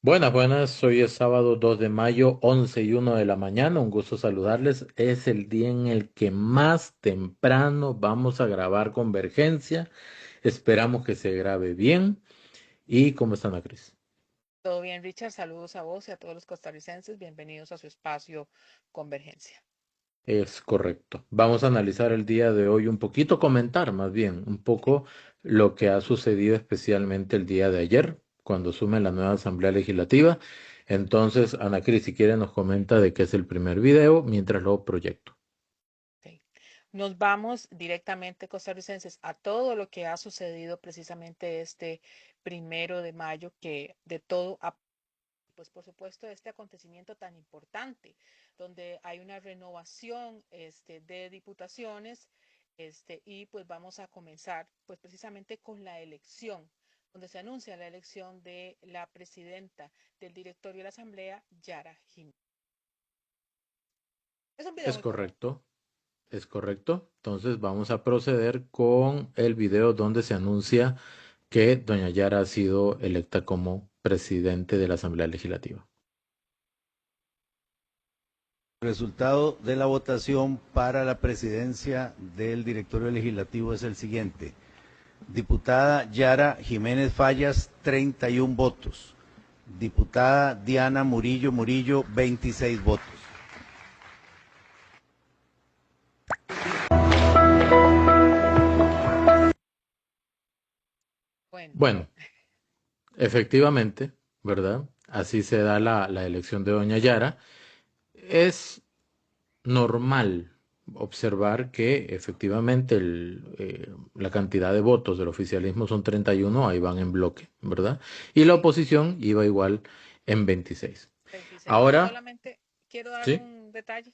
Buenas, buenas. Hoy es sábado 2 de mayo, 11:01 de la mañana. Un gusto saludarles. Es el día en el que más temprano vamos a grabar Convergencia. Esperamos que se grabe bien. ¿Y cómo están, Cris? Todo bien, Richard. Saludos a vos y a todos los costarricenses. Bienvenidos a su espacio Convergencia. Es correcto. Vamos a analizar el día de hoy un poquito, comentar más bien un Sí. poco lo que ha sucedido especialmente el día de ayer, cuando asume la nueva Asamblea Legislativa. Entonces, Ana Cris, si quiere, nos comenta de qué es el primer video, mientras lo proyecto. Ok. Nos vamos directamente, costarricenses, a todo lo que ha sucedido precisamente este 1 de mayo, que de todo, pues por supuesto, este acontecimiento tan importante, donde hay una renovación de diputaciones, y pues vamos a comenzar pues precisamente con la elección, donde se anuncia la elección de la presidenta del directorio de la Asamblea, Yara Jiménez. Es un video Es muy corto. correcto, es correcto. Entonces vamos a proceder con el video donde se anuncia que doña Yara ha sido electa como presidente de la Asamblea Legislativa. El resultado de la votación para la presidencia del directorio legislativo es el siguiente. Diputada Yara Jiménez Fallas, 31 votos. Diputada Diana Murillo Murillo, 26 votos. Bueno, Bueno, efectivamente, ¿verdad? Así se da la elección de doña Yara. Es normal observar que efectivamente la cantidad de votos del oficialismo son 31, ahí van en bloque, ¿verdad? Y la sí, oposición iba igual en 26. 26. Ahora, Solamente quiero dar sí, un detalle.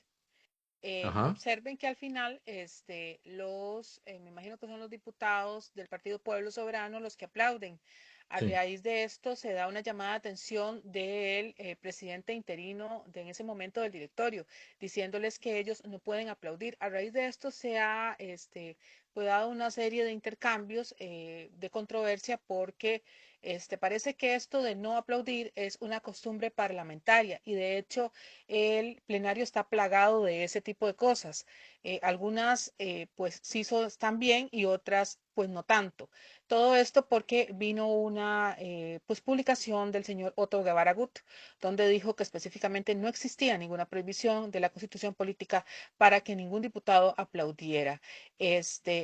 ajá, Observen que al final, me imagino que son los diputados del Partido Pueblo Soberano los que aplauden. A sí. raíz de esto se da una llamada de atención del presidente interino de en ese momento del directorio, diciéndoles que ellos no pueden aplaudir. A raíz de esto se ha pues, dado una serie de intercambios de controversia porque parece que esto de no aplaudir es una costumbre parlamentaria y de hecho el plenario está plagado de ese tipo de cosas. Algunas pues sí están bien y otras pues no tanto. Todo esto porque vino una pues publicación del señor Otto Guevara Gut, donde dijo que específicamente no existía ninguna prohibición de la Constitución política para que ningún diputado aplaudiera.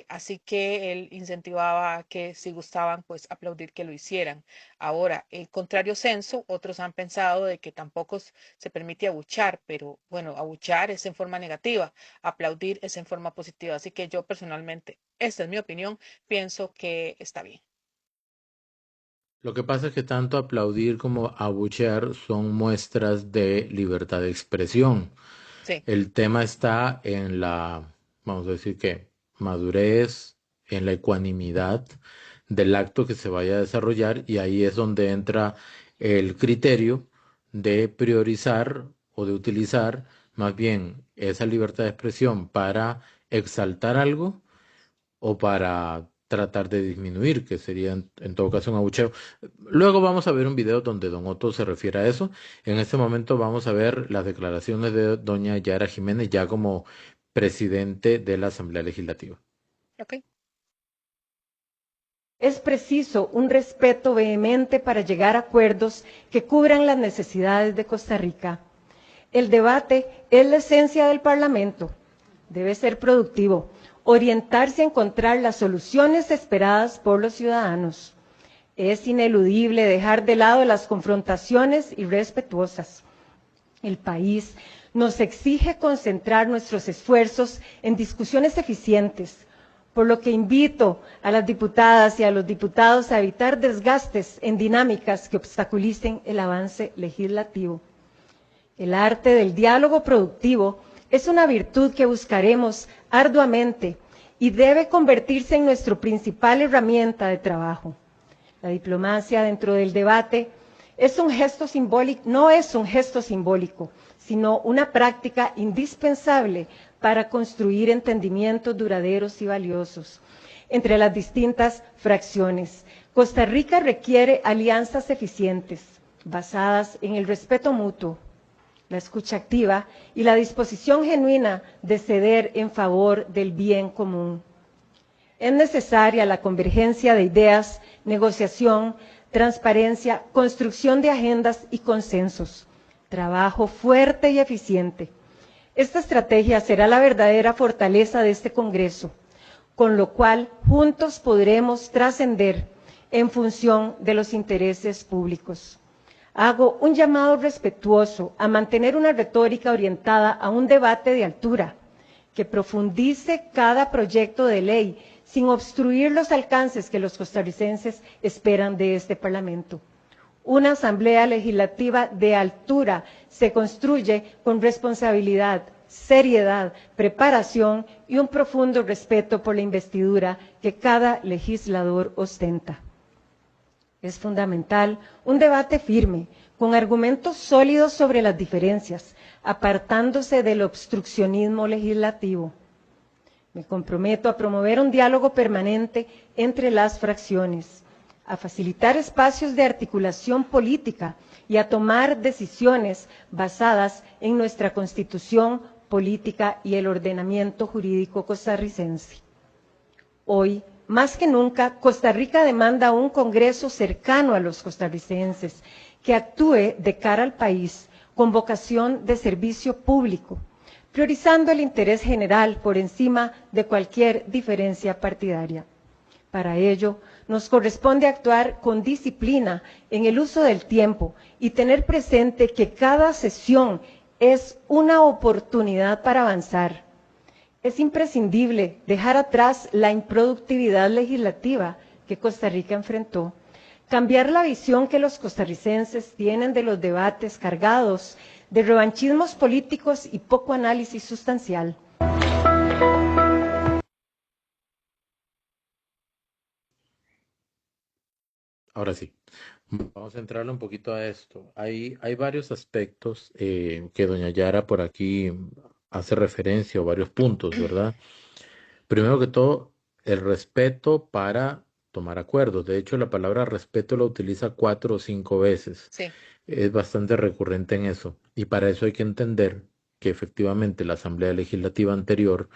Así que él incentivaba a que si gustaban pues aplaudir que lo hicieran. Ahora, el contrario censo, otros han pensado de que tampoco se permite abuchar, pero bueno, abuchar es en forma negativa, aplaudir es en forma positiva. Así que yo personalmente, esta es mi opinión, pienso que está bien. Lo que pasa es que tanto aplaudir como abuchear son muestras de libertad de expresión. Sí, El tema está en la, vamos a decir que, madurez, en la ecuanimidad del acto que se vaya a desarrollar y ahí es donde entra el criterio de priorizar o de utilizar más bien esa libertad de expresión para exaltar algo o para tratar de disminuir, que sería en todo caso un abucheo. Luego vamos a ver un video donde don Otto se refiere a eso. En este momento vamos a ver las declaraciones de doña Yara Jiménez ya como presidente de la Asamblea Legislativa. ok. Es preciso un respeto vehemente para llegar a acuerdos que cubran las necesidades de Costa Rica. El debate es la esencia del Parlamento. Debe ser productivo, orientarse a encontrar las soluciones esperadas por los ciudadanos. Es ineludible dejar de lado las confrontaciones irrespetuosas. El país nos exige concentrar nuestros esfuerzos en discusiones eficientes, por lo que invito a las diputadas y a los diputados a evitar desgastes en dinámicas que obstaculicen el avance legislativo. El arte del diálogo productivo es una virtud que buscaremos arduamente y debe convertirse en nuestra principal herramienta de trabajo. La diplomacia dentro del debate es un gesto simbólico, no es un gesto simbólico, sino una práctica indispensable para construir entendimientos duraderos y valiosos entre las distintas fracciones. Costa Rica requiere alianzas eficientes, basadas en el respeto mutuo, la escucha activa y la disposición genuina de ceder en favor del bien común. Es necesaria la convergencia de ideas, negociación, transparencia, construcción de agendas y consensos, trabajo fuerte y eficiente. Esta estrategia será la verdadera fortaleza de este Congreso, con lo cual juntos podremos trascender en función de los intereses públicos. Hago un llamado respetuoso a mantener una retórica orientada a un debate de altura, que profundice cada proyecto de ley sin obstruir los alcances que los costarricenses esperan de este Parlamento. Una Asamblea Legislativa de altura se construye con responsabilidad, seriedad, preparación y un profundo respeto por la investidura que cada legislador ostenta. Es fundamental un debate firme, con argumentos sólidos sobre las diferencias, apartándose del obstruccionismo legislativo. Me comprometo a promover un diálogo permanente entre las fracciones, a facilitar espacios de articulación política y a tomar decisiones basadas en nuestra Constitución política y el ordenamiento jurídico costarricense. Hoy, más que nunca, Costa Rica demanda un Congreso cercano a los costarricenses, que actúe de cara al país con vocación de servicio público, priorizando el interés general por encima de cualquier diferencia partidaria. Para ello, nos corresponde actuar con disciplina en el uso del tiempo y tener presente que cada sesión es una oportunidad para avanzar. Es imprescindible dejar atrás la improductividad legislativa que Costa Rica enfrentó, cambiar la visión que los costarricenses tienen de los debates cargados de revanchismos políticos y poco análisis sustancial. Ahora sí, vamos a entrarle un poquito a esto. Hay varios aspectos que doña Yara por aquí hace referencia o varios puntos, ¿verdad? Primero que todo, el respeto para tomar acuerdos. De hecho, la palabra respeto la utiliza 4 o 5 veces. Sí. Es bastante recurrente en eso. Y para eso hay que entender que efectivamente la Asamblea Legislativa anterior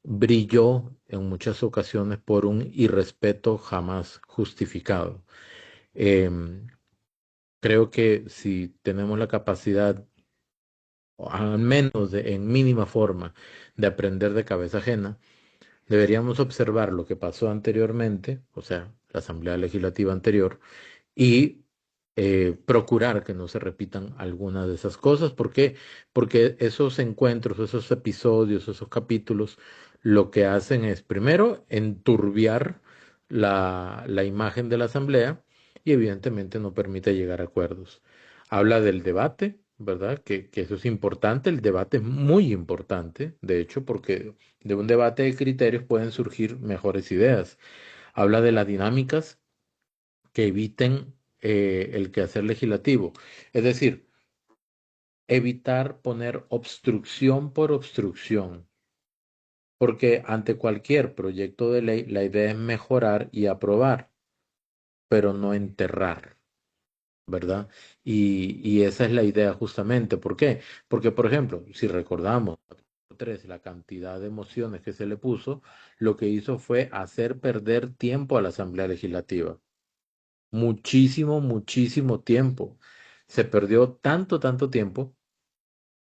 brilló en muchas ocasiones por un irrespeto jamás justificado. Em, Creo que si tenemos la capacidad, o al menos en mínima forma, de aprender de cabeza ajena, deberíamos observar lo que pasó anteriormente, o sea, la Asamblea Legislativa anterior, y procurar que no se repitan algunas de esas cosas. ¿Por qué? Porque esos encuentros, esos episodios, esos capítulos, lo que hacen es, primero, enturbiar la imagen de la Asamblea y evidentemente no permite llegar a acuerdos. Habla del debate, ¿verdad? Que eso es importante, el debate es muy importante, de hecho, porque de un debate de criterios pueden surgir mejores ideas. Habla de las dinámicas que eviten el quehacer legislativo. Es decir, evitar poner obstrucción por obstrucción, porque ante cualquier proyecto de ley la idea es mejorar y aprobar, pero no enterrar, ¿verdad? Y esa es la idea justamente. ¿Por qué? Porque, por ejemplo, si recordamos la cantidad de mociones que se le puso, lo que hizo fue hacer perder tiempo a la Asamblea Legislativa. Muchísimo, muchísimo tiempo. Se perdió tanto, tanto tiempo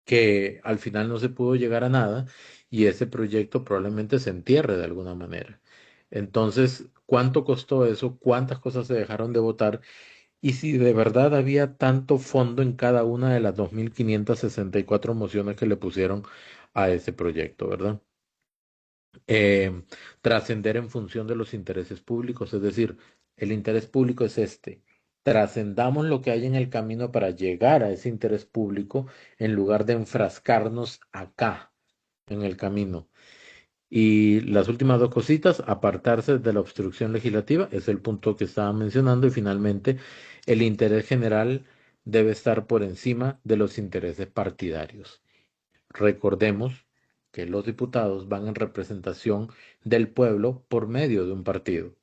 que al final no se pudo llegar a nada y ese proyecto probablemente se entierre de alguna manera. Entonces, ¿cuánto costó eso? ¿Cuántas cosas se dejaron de votar? Y si de verdad había tanto fondo en cada una de las 2.564 mociones que le pusieron a ese proyecto, ¿verdad? Trascender en función de los intereses públicos, es decir, el interés público es este. Trascendamos lo que hay en el camino para llegar a ese interés público en lugar de enfrascarnos acá, en el camino. Y las últimas dos cositas, apartarse de la obstrucción legislativa, es el punto que estaba mencionando, y finalmente, el interés general debe estar por encima de los intereses partidarios. Recordemos que los diputados van en representación del pueblo por medio de un partido.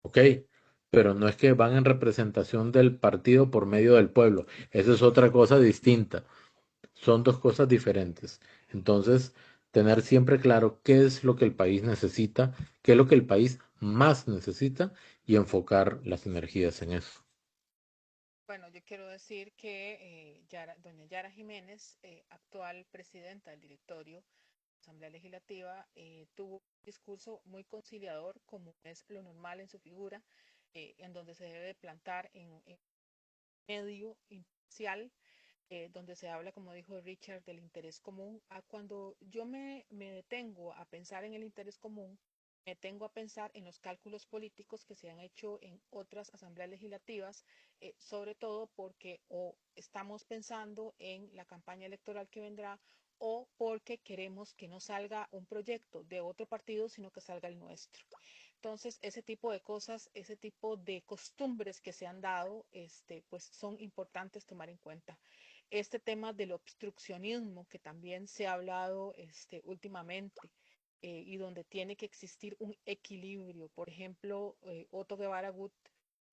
¿Ok? pero no es que van en representación del partido por medio del pueblo. Esa es otra cosa distinta. Son dos cosas diferentes. Entonces, tener siempre claro qué es lo que el país necesita, qué es lo que el país más necesita y enfocar las energías en eso. Bueno, yo quiero decir que doña Yara Jiménez, actual presidenta del directorio de la Asamblea Legislativa, tuvo un discurso muy conciliador, como es lo normal en su figura, en donde se debe plantar en medio imparcial, donde se habla, como dijo Richard, del interés común. Cuando yo me detengo a pensar en el interés común, me tengo a pensar en los cálculos políticos que se han hecho en otras asambleas legislativas, sobre todo porque o estamos pensando en la campaña electoral que vendrá o porque queremos que no salga un proyecto de otro partido, sino que salga el nuestro. Entonces, ese tipo de cosas, ese tipo de costumbres que se han dado, pues son importantes tomar en cuenta. Este tema del obstruccionismo que también se ha hablado últimamente, y donde tiene que existir un equilibrio. Por ejemplo, Otto Guevara Gut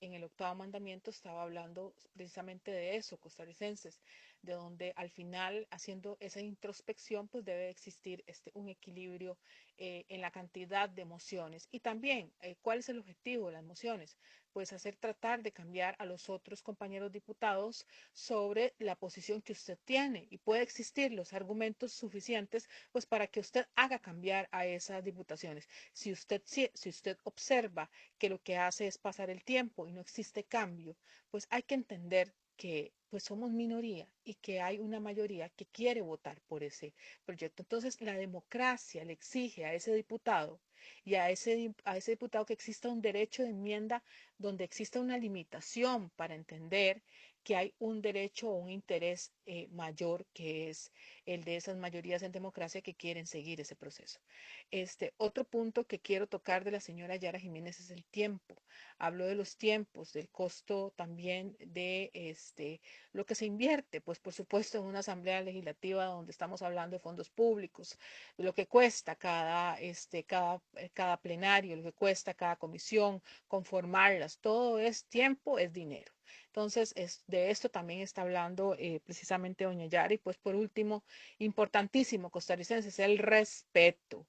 en el octavo mandamiento estaba hablando precisamente de eso, costarricenses, de donde al final, haciendo esa introspección, pues debe existir un equilibrio en la cantidad de emociones. Y también, ¿cuál es el objetivo de las emociones? Pues hacer tratar de cambiar a los otros compañeros diputados sobre la posición que usted tiene, y puede existir los argumentos suficientes pues para que usted haga cambiar a esas diputaciones. Si usted observa que lo que hace es pasar el tiempo y no existe cambio, pues hay que entender que pues somos minoría y que hay una mayoría que quiere votar por ese proyecto. Entonces la democracia le exige a ese diputado y a ese diputado que exista un derecho de enmienda donde exista una limitación para entender que hay un derecho o un interés mayor, que es el de esas mayorías en democracia que quieren seguir ese proceso. Otro punto que quiero tocar de la señora Yara Jiménez es el tiempo. Habló de los tiempos, del costo también de lo que se invierte, pues por supuesto en una asamblea legislativa donde estamos hablando de fondos públicos, de lo que cuesta cada plenario, lo que cuesta cada comisión, conformarlas, todo es tiempo, es dinero. Entonces, de esto también está hablando precisamente doña Yara. Y pues por último, importantísimo, costarricenses, el respeto.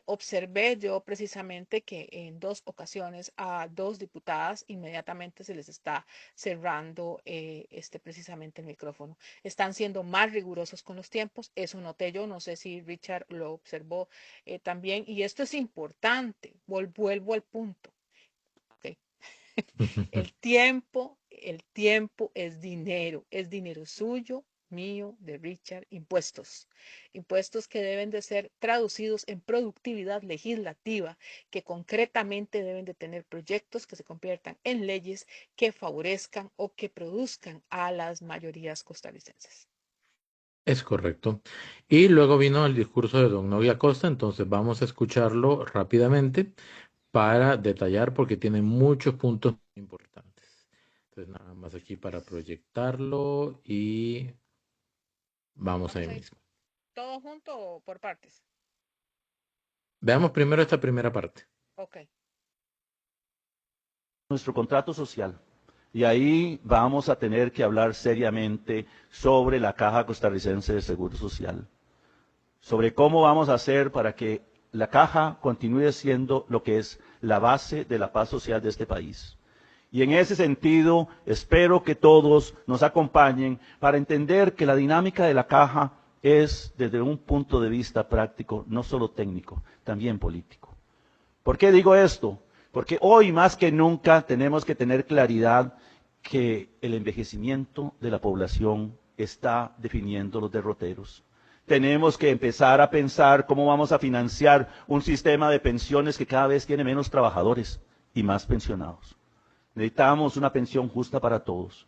Observé yo precisamente que en dos ocasiones a dos diputadas inmediatamente se les está cerrando precisamente el micrófono. Están siendo más rigurosos con los tiempos, eso noté yo, no sé si Richard lo observó también, y esto es importante, vuelvo al punto. Okay. El tiempo es dinero suyo, mío, de Richard, impuestos que deben de ser traducidos en productividad legislativa, que concretamente deben de tener proyectos que se conviertan en leyes que favorezcan o que produzcan a las mayorías costarricenses. Es correcto. Y luego vino el discurso de don Novi Acosta, entonces vamos a escucharlo rápidamente para detallar porque tiene muchos puntos importantes. Entonces nada más aquí para proyectarlo y vamos ahí Vamos a ir mismo. todo junto o por partes. Veamos primero esta primera parte. Ok. Nuestro contrato social. Y ahí vamos a tener que hablar seriamente sobre la Caja Costarricense de Seguro Social, sobre cómo vamos a hacer para que la Caja continúe siendo lo que es la base de la paz social de este país. Y en ese sentido, espero que todos nos acompañen para entender que la dinámica de la Caja es, desde un punto de vista práctico, no solo técnico, también político. ¿Por qué digo esto? Porque hoy más que nunca tenemos que tener claridad que el envejecimiento de la población está definiendo los derroteros. Tenemos que empezar a pensar cómo vamos a financiar un sistema de pensiones que cada vez tiene menos trabajadores y más pensionados. Necesitamos una pensión justa para todos.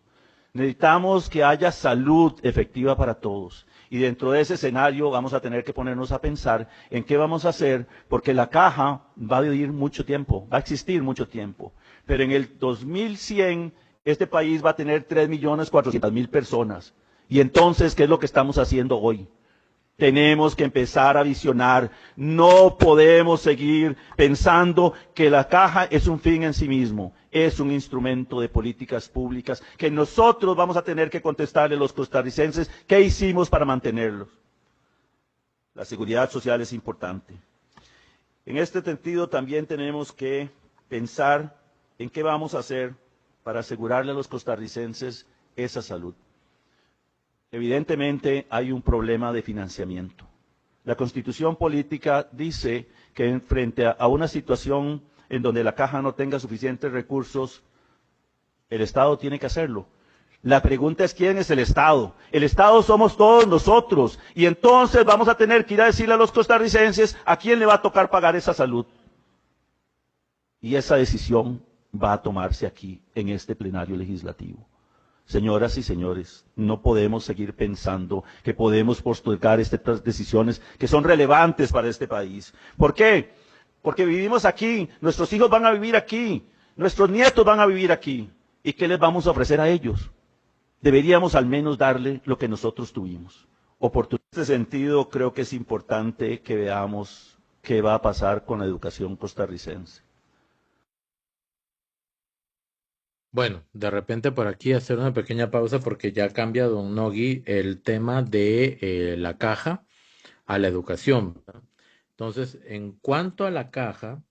Necesitamos que haya salud efectiva para todos. Y dentro de ese escenario vamos a tener que ponernos a pensar en qué vamos a hacer, porque la Caja va a vivir mucho tiempo, va a existir mucho tiempo. Pero en el 2100 este país va a tener 3.400.000 personas. Y entonces, ¿qué es lo que estamos haciendo hoy? Tenemos que empezar a visionar. No podemos seguir pensando que la caja es un fin en sí mismo. Es un instrumento de políticas públicas que nosotros vamos a tener que contestarle a los costarricenses qué hicimos para mantenerlos. La seguridad social es importante. En este sentido, también tenemos que pensar en qué vamos a hacer para asegurarle a los costarricenses esa salud. Evidentemente hay un problema de financiamiento. La Constitución política dice que frente a una situación en donde la caja no tenga suficientes recursos, el Estado tiene que hacerlo. La pregunta es quién es el Estado. El Estado somos todos nosotros. Y entonces vamos a tener que ir a decirle a los costarricenses a quién le va a tocar pagar esa salud. Y esa decisión va a tomarse aquí, en este plenario legislativo. Señoras y señores, no podemos seguir pensando que podemos postergar estas decisiones que son relevantes para este país. ¿Por qué? Porque vivimos aquí, nuestros hijos van a vivir aquí, nuestros nietos van a vivir aquí. ¿Y qué les vamos a ofrecer a ellos? Deberíamos al menos darle lo que nosotros tuvimos. En este sentido, creo que es importante que veamos qué va a pasar con la educación costarricense. Bueno, de repente por aquí hacer una pequeña pausa porque ya cambia don Nogui el tema de la caja a la educación, ¿verdad? Entonces, en cuanto a la caja,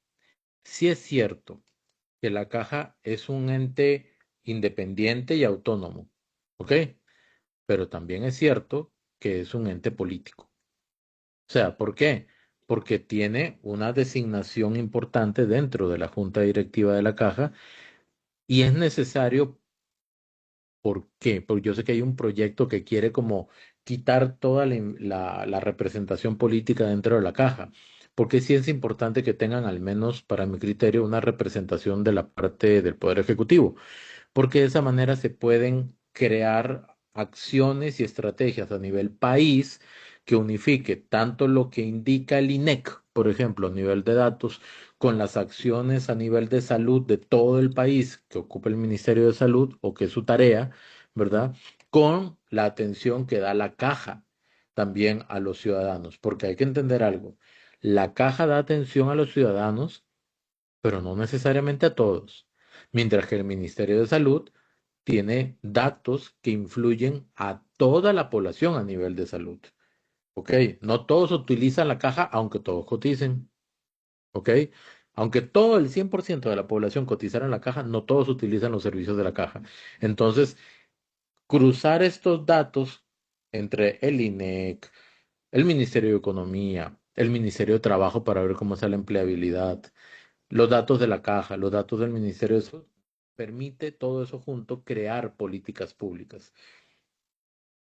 sí es cierto que la caja es un ente independiente y autónomo, ¿ok? Pero también es cierto que es un ente político. O sea, ¿por qué? Porque tiene una designación importante dentro de la junta directiva de la caja y es necesario. ¿Por qué? Porque yo sé que hay un proyecto que quiere como quitar toda la representación política dentro de la caja, porque sí es importante que tengan al menos, para mi criterio, una representación de la parte del Poder Ejecutivo, porque de esa manera se pueden crear acciones y estrategias a nivel país que unifique tanto lo que indica el INEC, por ejemplo, a nivel de datos, con las acciones a nivel de salud de todo el país que ocupa el Ministerio de Salud o que es su tarea, ¿verdad? Con la atención que da la caja también a los ciudadanos, porque hay que entender algo. La caja da atención a los ciudadanos, pero no necesariamente a todos. Mientras que el Ministerio de Salud tiene datos que influyen a toda la población a nivel de salud. ¿Ok? No todos utilizan la caja, aunque todos coticen. ¿Ok? Aunque todo el 100% de la población cotizara en la caja, no todos utilizan los servicios de la caja. Entonces, cruzar estos datos entre el INEC, el Ministerio de Economía, el Ministerio de Trabajo para ver cómo está la empleabilidad, los datos de la caja, los datos del Ministerio de Salud, permite todo eso junto crear políticas públicas.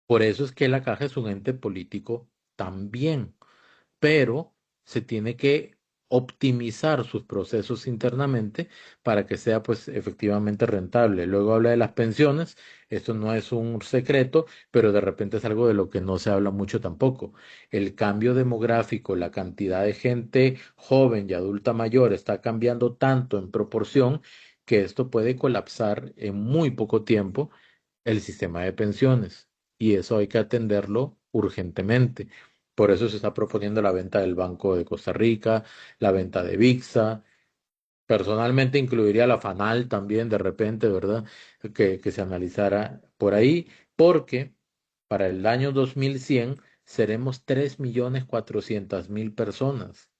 Por eso es que la caja es un ente político también, pero se tiene que optimizar sus procesos internamente para que sea pues efectivamente rentable. Luego habla de las pensiones, esto no es un secreto, pero de repente es algo de lo que no se habla mucho tampoco. El cambio demográfico, la cantidad de gente joven y adulta mayor está cambiando tanto en proporción que esto puede colapsar en muy poco tiempo el sistema de pensiones y eso hay que atenderlo urgentemente. Por eso se está proponiendo la venta del Banco de Costa Rica, la venta de VIXA. Personalmente incluiría la FANAL también de repente, ¿verdad? Que se analizara por ahí, porque para el año 2100 seremos 3.400.000 personas.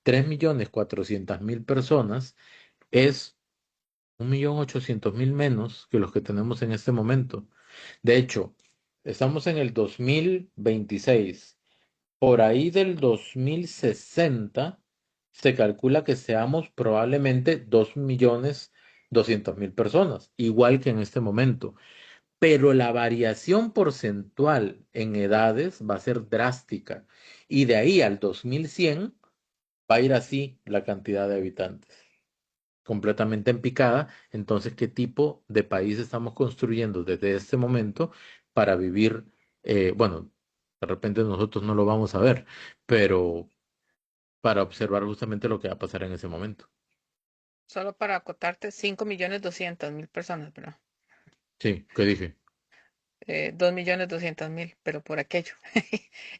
3.400.000 personas es 1.800.000 menos que los que tenemos en este momento. De hecho, estamos en el 2026. Por ahí del 2060 se calcula que seamos probablemente 2.200.000 personas, igual que en este momento. Pero la variación porcentual en edades va a ser drástica. Y de ahí al 2100 va a ir así la cantidad de habitantes completamente en picada. Entonces, ¿qué tipo de país estamos construyendo desde este momento para vivir? Bueno, de repente nosotros no lo vamos a ver, pero para observar justamente lo que va a pasar en ese momento. Solo para acotarte, 5.200.000 personas, ¿verdad? Sí, ¿qué dije? 2.200.000, pero por aquello.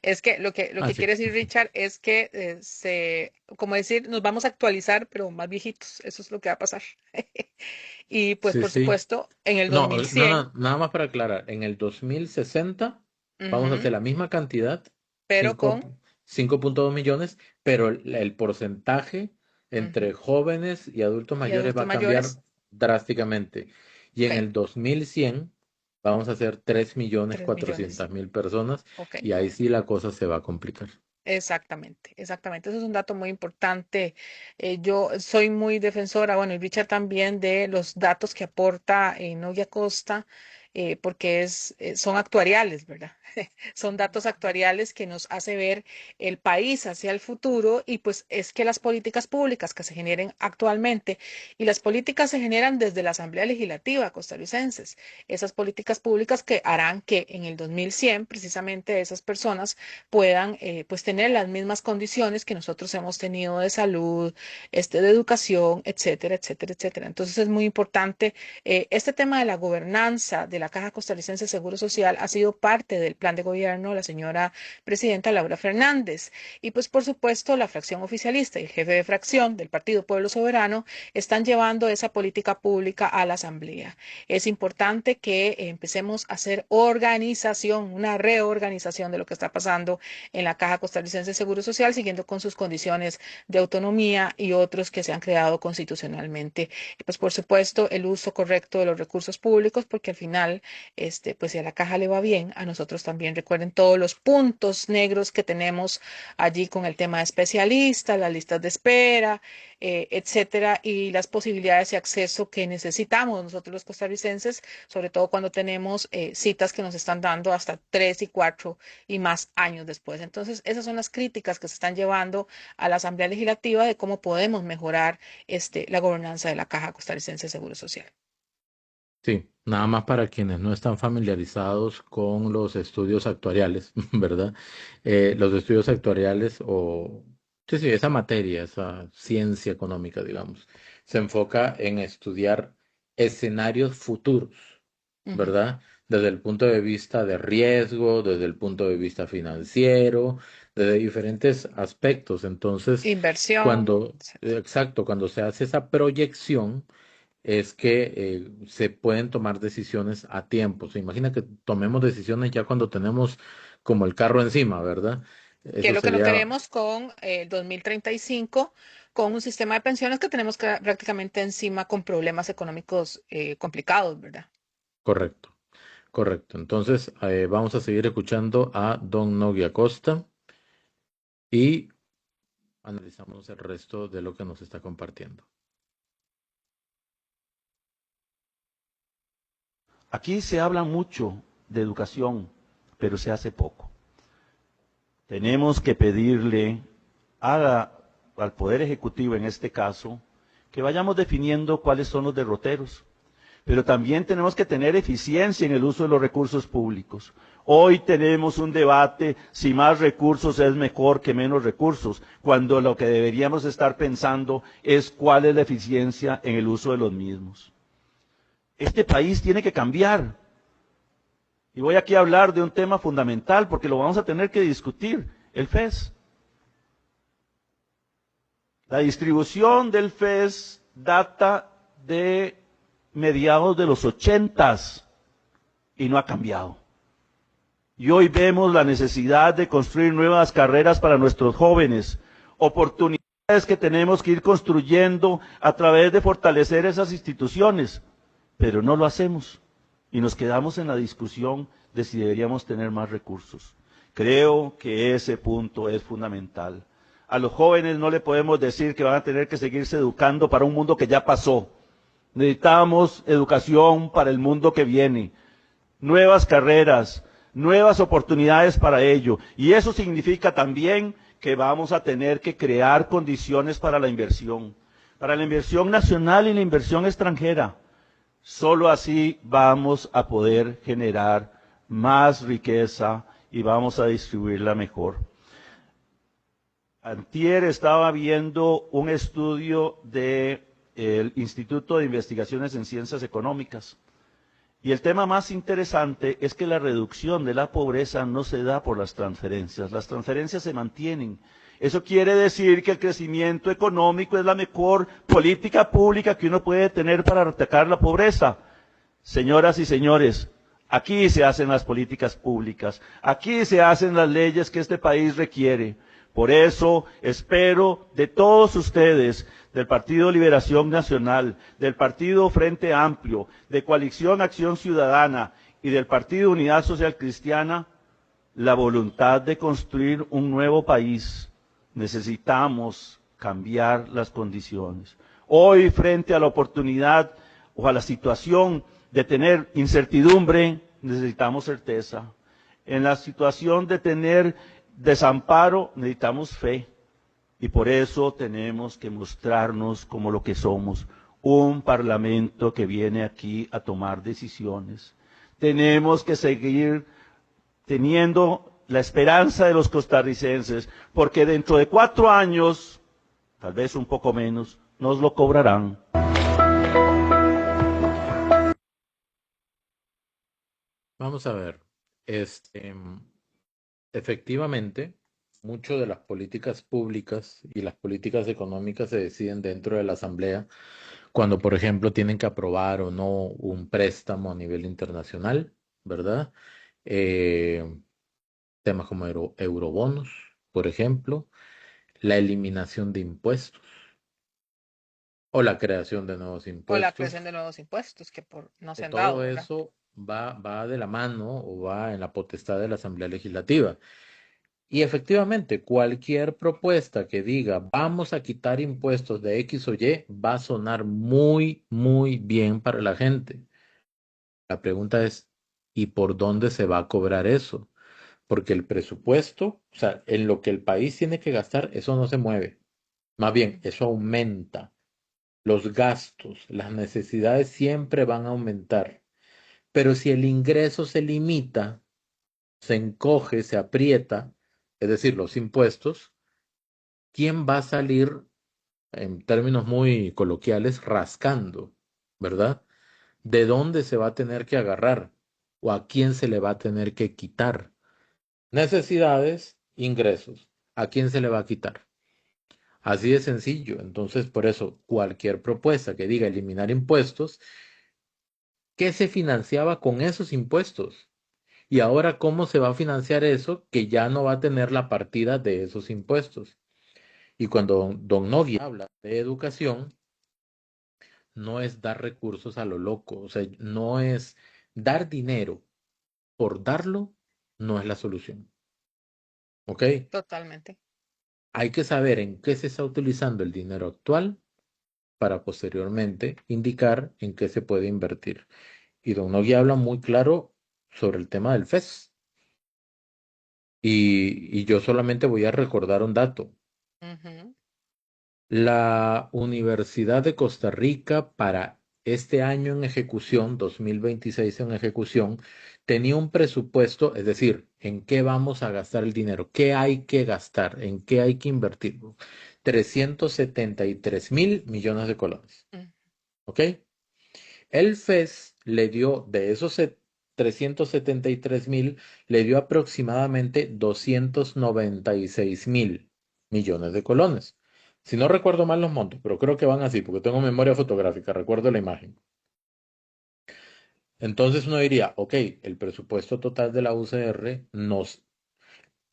Es que lo que Así. quiere decir Richard es que como decir, nos vamos a actualizar, pero más viejitos. Eso es lo que va a pasar. Y pues Sí, por sí. supuesto, en el No, no, 2100, no, nada más para aclarar. En el 2060 vamos a ujú, hacer la misma cantidad, pero con 5.2 millones, pero el porcentaje ujú, entre jóvenes y adultos y mayores va adultos a cambiar mayores, drásticamente. Y en ok, el 2100 vamos a hacer 3.000.000. 3.400.000 personas Ok. y ahí sí la cosa se va a complicar. Exactamente, exactamente. Eso es un dato muy importante. Yo soy muy defensora, bueno, y Richard también, de los datos que aporta Novia Costa, porque son actuariales, ¿verdad? Son datos actuariales que nos hace ver el país hacia el futuro y pues es que las políticas públicas que se generen actualmente y las políticas se generan desde la Asamblea Legislativa costarricenses, esas políticas públicas que harán que en el 2100 precisamente esas personas puedan pues tener las mismas condiciones que nosotros hemos tenido de salud, de educación, etcétera, etcétera, etcétera. Entonces es muy importante. Este tema de la gobernanza de la Caja Costarricense de Seguro Social ha sido parte del plan de gobierno de la señora presidenta Laura Fernández. Y pues por supuesto la fracción oficialista y el jefe de fracción del Partido Pueblo Soberano están llevando esa política pública a la Asamblea. Es importante que empecemos a hacer organización, una reorganización de lo que está pasando en la Caja Costarricense de Seguro Social, siguiendo con sus condiciones de autonomía y otros que se han creado constitucionalmente. Y pues por supuesto el uso correcto de los recursos públicos, porque al final, pues si a la Caja le va bien, a nosotros también. Recuerden todos los puntos negros que tenemos allí con el tema de especialistas, las listas de espera, etcétera, y las posibilidades de acceso que necesitamos nosotros los costarricenses, sobre todo cuando tenemos citas que nos están dando hasta 3 y 4 y más años después. Entonces, esas son las críticas que se están llevando a la Asamblea Legislativa de cómo podemos mejorar la gobernanza de la Caja Costarricense de Seguro Social. Sí, nada más para quienes no están familiarizados con los estudios actuariales, ¿verdad? Los estudios actuariales o, sí, sí, esa materia, esa ciencia económica, digamos, se enfoca en estudiar escenarios futuros, Ujú. ¿verdad? Desde el punto de vista de riesgo, desde el punto de vista financiero, desde diferentes aspectos. Entonces, Inversión, etcétera. exacto, cuando se hace esa proyección, es que se pueden tomar decisiones a tiempo. Se imagina que tomemos decisiones ya cuando tenemos como el carro encima, ¿verdad? Que es Eso lo que no sería queremos con el 2035, con un sistema de pensiones que tenemos prácticamente encima con problemas económicos complicados, ¿verdad? correcto, correcto. Entonces, vamos a seguir escuchando a Don Nogui Acosta y analizamos el resto de lo que nos está compartiendo. Aquí se habla mucho de educación, pero se hace poco. Tenemos que pedirle al Poder Ejecutivo, en este caso, que vayamos definiendo cuáles son los derroteros, pero también tenemos que tener eficiencia en el uso de los recursos públicos. Hoy tenemos un debate si más recursos es mejor que menos recursos, cuando lo que deberíamos estar pensando es cuál es la eficiencia en el uso de los mismos. Este país tiene que cambiar. Y voy aquí a hablar de un tema fundamental porque lo vamos a tener que discutir, el FES. La distribución del FES data de mediados de los 80s y no ha cambiado. Y hoy vemos la necesidad de construir nuevas carreras para nuestros jóvenes, oportunidades que tenemos que ir construyendo a través de fortalecer esas instituciones, pero no lo hacemos y nos quedamos en la discusión de si deberíamos tener más recursos. Creo que ese punto es fundamental. A los jóvenes no le podemos decir que van a tener que seguirse educando para un mundo que ya pasó. Necesitamos educación para el mundo que viene, nuevas carreras, nuevas oportunidades para ello. Y eso significa también que vamos a tener que crear condiciones para la inversión nacional y la inversión extranjera. Solo así vamos a poder generar más riqueza y vamos a distribuirla mejor. Antier estaba viendo un estudio del Instituto de Investigaciones en Ciencias Económicas. Y el tema más interesante es que la reducción de la pobreza no se da por las transferencias se mantienen. Eso quiere decir que el crecimiento económico es la mejor política pública que uno puede tener para atacar la pobreza. Señoras y señores, aquí se hacen las políticas públicas, aquí se hacen las leyes que este país requiere. Por eso espero de todos ustedes, del Partido Liberación Nacional, del Partido Frente Amplio, de Coalición Acción Ciudadana y del Partido Unidad Social Cristiana, la voluntad de construir un nuevo país. Necesitamos cambiar las condiciones. Hoy, frente a la oportunidad o a la situación de tener incertidumbre, necesitamos certeza. En la situación de tener desamparo, necesitamos fe. Y por eso tenemos que mostrarnos como lo que somos, un parlamento que viene aquí a tomar decisiones. Tenemos que seguir teniendo la esperanza de los costarricenses, porque dentro de 4 años, tal vez un poco menos, nos lo cobrarán. Vamos a ver, efectivamente, mucho de las políticas públicas y las políticas económicas se deciden dentro de la Asamblea, cuando, por ejemplo, tienen que aprobar o no un préstamo a nivel internacional, ¿verdad? Eh, Temas como eurobonos, por ejemplo, la eliminación de impuestos o la creación de nuevos O la impuestos, creación de nuevos impuestos que no se que han dado, todo ¿verdad? eso va de la mano o va en la potestad de la Asamblea Legislativa. Y efectivamente, cualquier propuesta que diga vamos a quitar impuestos de X o Y va a sonar muy, muy bien para la gente. La pregunta es, ¿y por dónde se va a cobrar eso? Porque el presupuesto, o sea, en lo que el país tiene que gastar, eso no se mueve. Más bien, eso aumenta. Los gastos, las necesidades siempre van a aumentar. Pero si el ingreso se limita, se encoge, se aprieta, es decir, los impuestos, ¿quién va a salir, en términos muy coloquiales, rascando? ¿Verdad? ¿De dónde se va a tener que agarrar? ¿O a quién se le va a tener que quitar? Necesidades, ingresos. ¿A quién se le va a quitar? Así de sencillo. Entonces, por eso, cualquier propuesta que diga eliminar impuestos, ¿qué se financiaba con esos impuestos? Y ahora, ¿cómo se va a financiar eso que ya no va a tener la partida de esos impuestos? Y cuando don Nogui habla de educación, no es dar recursos a lo loco, o sea, no es dar dinero por darlo, no es la solución. ¿Ok? Totalmente. Hay que saber en qué se está utilizando el dinero actual para posteriormente indicar en qué se puede invertir. Y don Nogui habla muy claro sobre el tema del FES. Y yo solamente voy a recordar un dato. Ujú. La Universidad de Costa Rica para este año en ejecución, 2026 en ejecución, tenía un presupuesto, es decir, ¿en qué vamos a gastar el dinero? ¿Qué hay que gastar? ¿En qué hay que invertir? 373.000 millones de colones. Mm. ¿Ok? El FES le dio, de esos 373.000, le dio aproximadamente 296.000 millones de colones. Si no recuerdo mal los montos, pero creo que van así, porque tengo memoria fotográfica, recuerdo la imagen. Entonces uno diría, ok, el presupuesto total de la UCR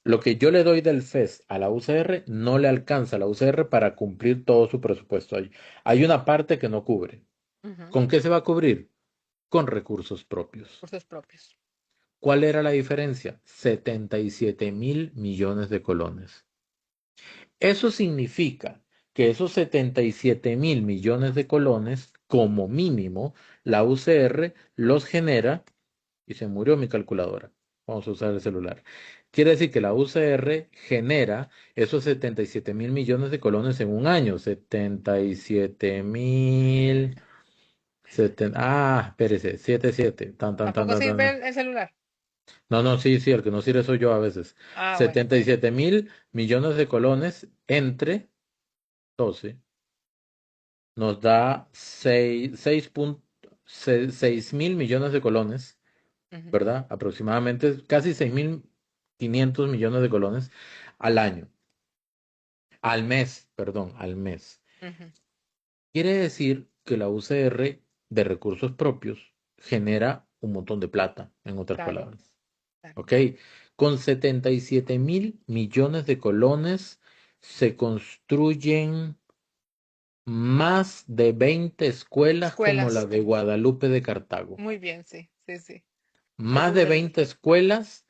lo que yo le doy del FES a la UCR no le alcanza a la UCR para cumplir todo su presupuesto. Hay una parte que no cubre. Ujú. ¿Con qué se va a cubrir? Con recursos propios. Recursos propios. ¿Cuál era la diferencia? 77.000 millones de colones. Eso significa que esos 77.000 millones de colones, como mínimo, la UCR los genera, y se murió mi calculadora. Vamos a usar el celular. Quiere decir que la UCR genera esos 77.000 millones de colones en un año. 77.000. Espérese, 77. Tan, tan, tan, ¿Tampoco tan, sirve tan. el celular? No, no, sí, sí, el que no sirve soy yo a veces. Bueno. 77.000 millones de colones entre 12 nos da 6.000 millones de colones, Ujú, ¿verdad? Aproximadamente casi 6.500 millones de colones al año, al mes, perdón, al mes. ujú. Quiere decir que la UCR de recursos propios genera un montón de plata, en otras Claro, palabras. claro. ¿Ok? Con 77.000 millones de colones se construyen más de 20 escuelas como la Escuelas. de Guadalupe de Cartago. Muy bien, sí, sí, sí. Más Eso es de verdad. 20 escuelas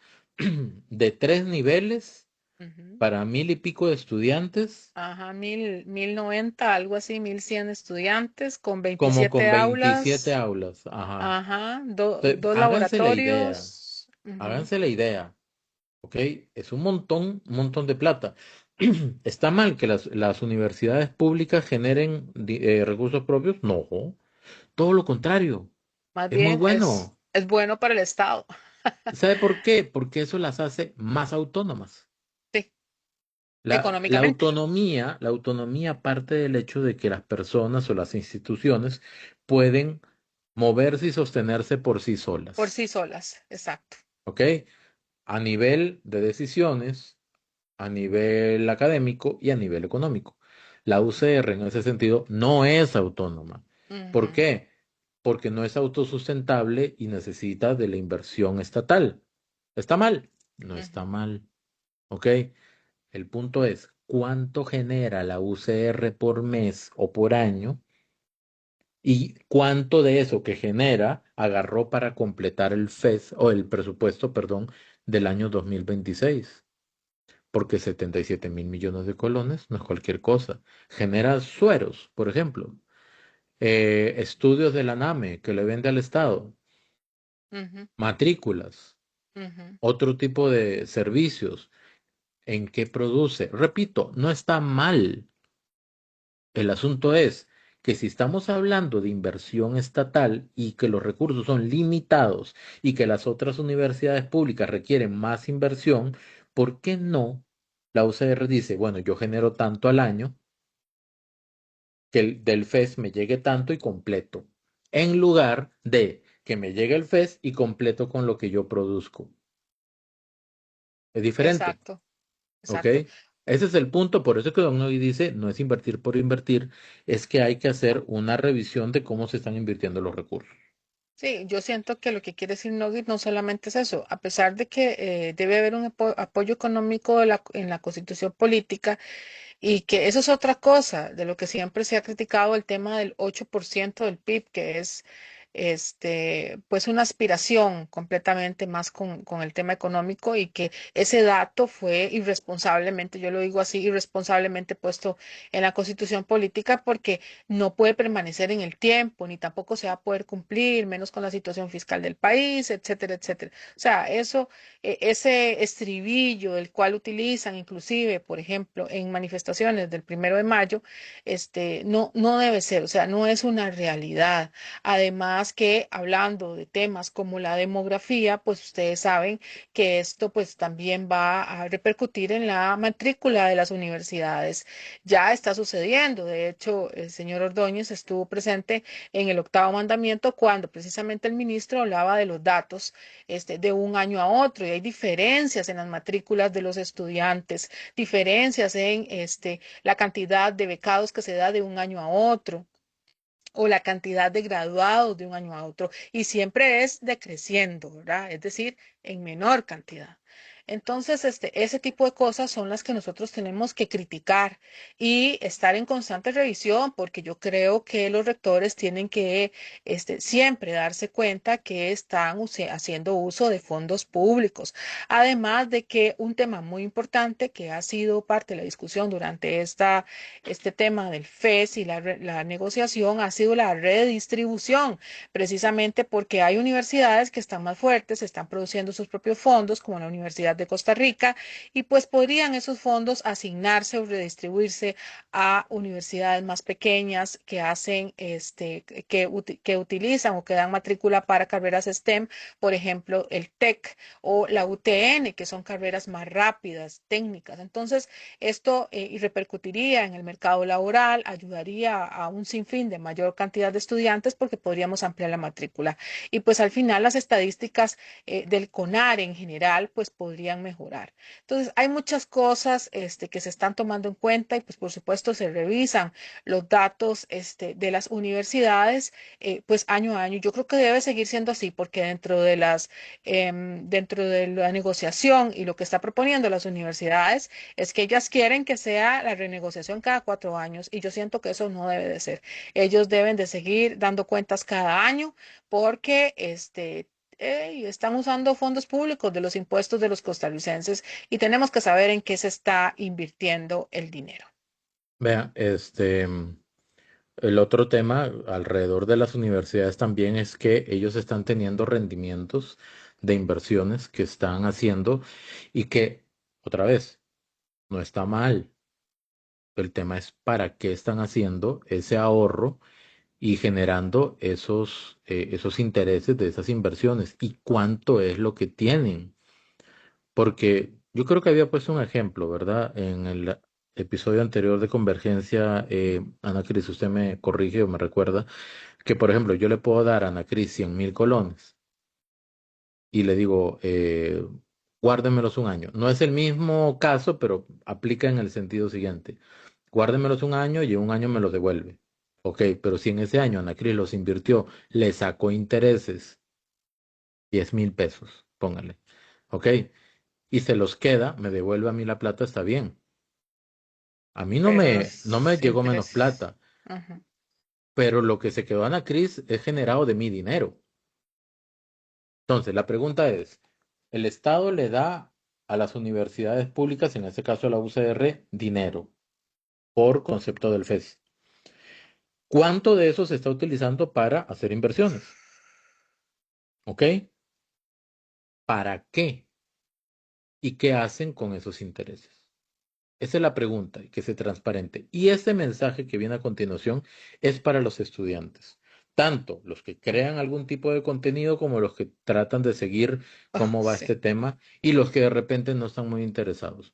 de 3 niveles Ujú. para 1.000 y pico de estudiantes, Ajá, 1090, algo así, 1100 estudiantes con como 27 con 27 aulas. aulas. Ajá. Ajá, Entonces, dos háganse la idea, laboratorios. Ujú. háganse la idea, ¿ok? Es un montón de plata. ¿Está mal que las universidades públicas generen recursos propios? No, todo lo contrario, Más es muy bien bueno. es bueno para el Estado. ¿Sabe por qué? Porque eso las hace más autónomas. Sí, La económicamente, autonomía, la autonomía parte del hecho de que las personas o las instituciones pueden moverse y sostenerse por sí por solas, sí solas, exacto. ¿ok? A nivel de decisiones, a nivel académico y a nivel económico. La UCR en ese sentido no es autónoma. ¿Por Ujú, qué? Porque no es autosustentable y necesita de la inversión estatal. ¿Está mal? No está ujú. mal, ¿ok? El punto es, ¿cuánto genera la UCR por mes o por año? ¿Y cuánto de eso que genera agarró para completar el FES o el presupuesto, perdón, del año 2026? Porque 77.000 millones de colones no es cualquier cosa. Genera sueros, por ejemplo, estudios de la NAME que le vende al Estado, Ujú, matrículas, ujú. otro tipo de servicios. ¿En qué produce? Repito, no está mal. El asunto es que si estamos hablando de inversión estatal y que los recursos son limitados y que las otras universidades públicas requieren más inversión, ¿por qué no la UCR dice, bueno, yo genero tanto al año, que del FES me llegue tanto y completo, en lugar de que me llegue el FES y completo con lo que yo produzco? Es diferente, Exacto, ¿ok? exacto. Ese es el punto, por eso que Don Noy dice, no es invertir por invertir, es que hay que hacer una revisión de cómo se están invirtiendo los recursos. Sí, yo siento que lo que quiere decir Nogui no solamente es eso, a pesar de que debe haber un apoyo económico en la constitución política y que eso es otra cosa de lo que siempre se ha criticado el tema del 8% del PIB, que es pues una aspiración completamente más con el tema económico y que ese dato fue irresponsablemente, yo lo digo así, irresponsablemente puesto en la constitución política porque no puede permanecer en el tiempo, ni tampoco se va a poder cumplir, menos con la situación fiscal del país, etcétera, etcétera. O sea, eso, ese estribillo del cual utilizan inclusive, por ejemplo, en manifestaciones del 1 de mayo, no debe ser, o sea, no es una realidad. Además que hablando de temas como la demografía, pues ustedes saben que esto pues también va a repercutir en la matrícula de las universidades. Ya está sucediendo. De hecho, el señor Ordóñez estuvo presente en el octavo mandamiento cuando precisamente el ministro hablaba de los datos de un año a otro y hay diferencias en las matrículas de los estudiantes, diferencias en la cantidad de becados que se da de un año a otro o la cantidad de graduados de un año a otro, y siempre es decreciendo, ¿verdad? Es decir, en menor cantidad. Entonces, ese tipo de cosas son las que nosotros tenemos que criticar y estar en constante revisión, porque yo creo que los rectores tienen que siempre darse cuenta que están haciendo uso de fondos públicos. Además de que un tema muy importante que ha sido parte de la discusión durante este tema del FES y la negociación ha sido la redistribución, precisamente porque hay universidades que están más fuertes, están produciendo sus propios fondos, como la Universidad de Costa Rica, y pues podrían esos fondos asignarse o redistribuirse a universidades más pequeñas que hacen, que utilizan o que dan matrícula para carreras STEM, por ejemplo, el TEC o la UTN, que son carreras más rápidas, técnicas. Entonces, esto y repercutiría en el mercado laboral, ayudaría a un sinfín de mayor cantidad de estudiantes porque podríamos ampliar la matrícula. Y pues al final las estadísticas del CONAR en general pues podrían mejorar. Entonces, hay muchas cosas que se están tomando en cuenta y pues por supuesto se revisan los datos de las universidades pues año a año. Yo creo que debe seguir siendo así porque dentro de la negociación y lo que está proponiendo las universidades es que ellas quieren que sea la renegociación cada 4 años y yo siento que eso no debe de ser. Ellos deben de seguir dando cuentas cada año porque están usando fondos públicos de los impuestos de los costarricenses y tenemos que saber en qué se está invirtiendo el dinero. Vea, el otro tema alrededor de las universidades también es que ellos están teniendo rendimientos de inversiones que están haciendo y que, otra vez, no está mal. El tema es para qué están haciendo ese ahorro y generando esos intereses de esas inversiones y cuánto es lo que tienen. Porque yo creo que había puesto un ejemplo, ¿verdad? En el episodio anterior de Convergencia, Ana Cris, usted me corrige o me recuerda que, por ejemplo, yo le puedo dar a Ana Cris 100.000 colones y le digo, guárdemelos un año. No es el mismo caso, pero aplica en el sentido siguiente. Guárdemelos un año y en un año me los devuelve. Ok, pero si en ese año Ana Cris los invirtió, le sacó intereses, 10.000 pesos, póngale. Ok, y se los queda, me devuelve a mí la plata, está bien. A mí no Pero no me los llegó menos intereses. plata, Ujú. pero lo que se quedó Ana Cris es generado de mi dinero. Entonces, la pregunta es, ¿el Estado le da a las universidades públicas, en este caso a la UCR, dinero por concepto del FES? ¿Cuánto de eso se está utilizando para hacer inversiones? ¿Ok? ¿Para qué? ¿Y qué hacen con esos intereses? Esa es la pregunta, y que sea transparente. Y ese mensaje que viene a continuación es para los estudiantes, tanto los que crean algún tipo de contenido como los que tratan de seguir Oh, cómo va sí. este tema y los que de repente no están muy interesados.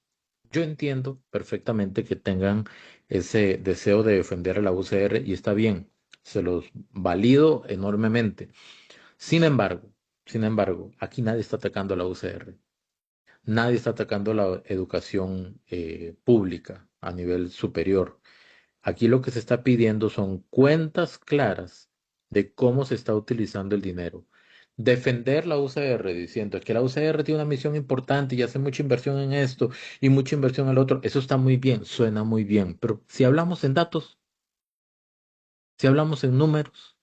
Yo entiendo perfectamente que tengan ese deseo de defender a la UCR y está bien, se los valido enormemente. Sin embargo, aquí nadie está atacando a la UCR. Nadie está atacando la educación pública a nivel superior. Aquí lo que se está pidiendo son cuentas claras de cómo se está utilizando el dinero. Defender la UCR diciendo que la UCR tiene una misión importante y hace mucha inversión en esto y mucha inversión en el otro, eso está muy bien, suena muy bien, pero si hablamos en datos, si hablamos en números,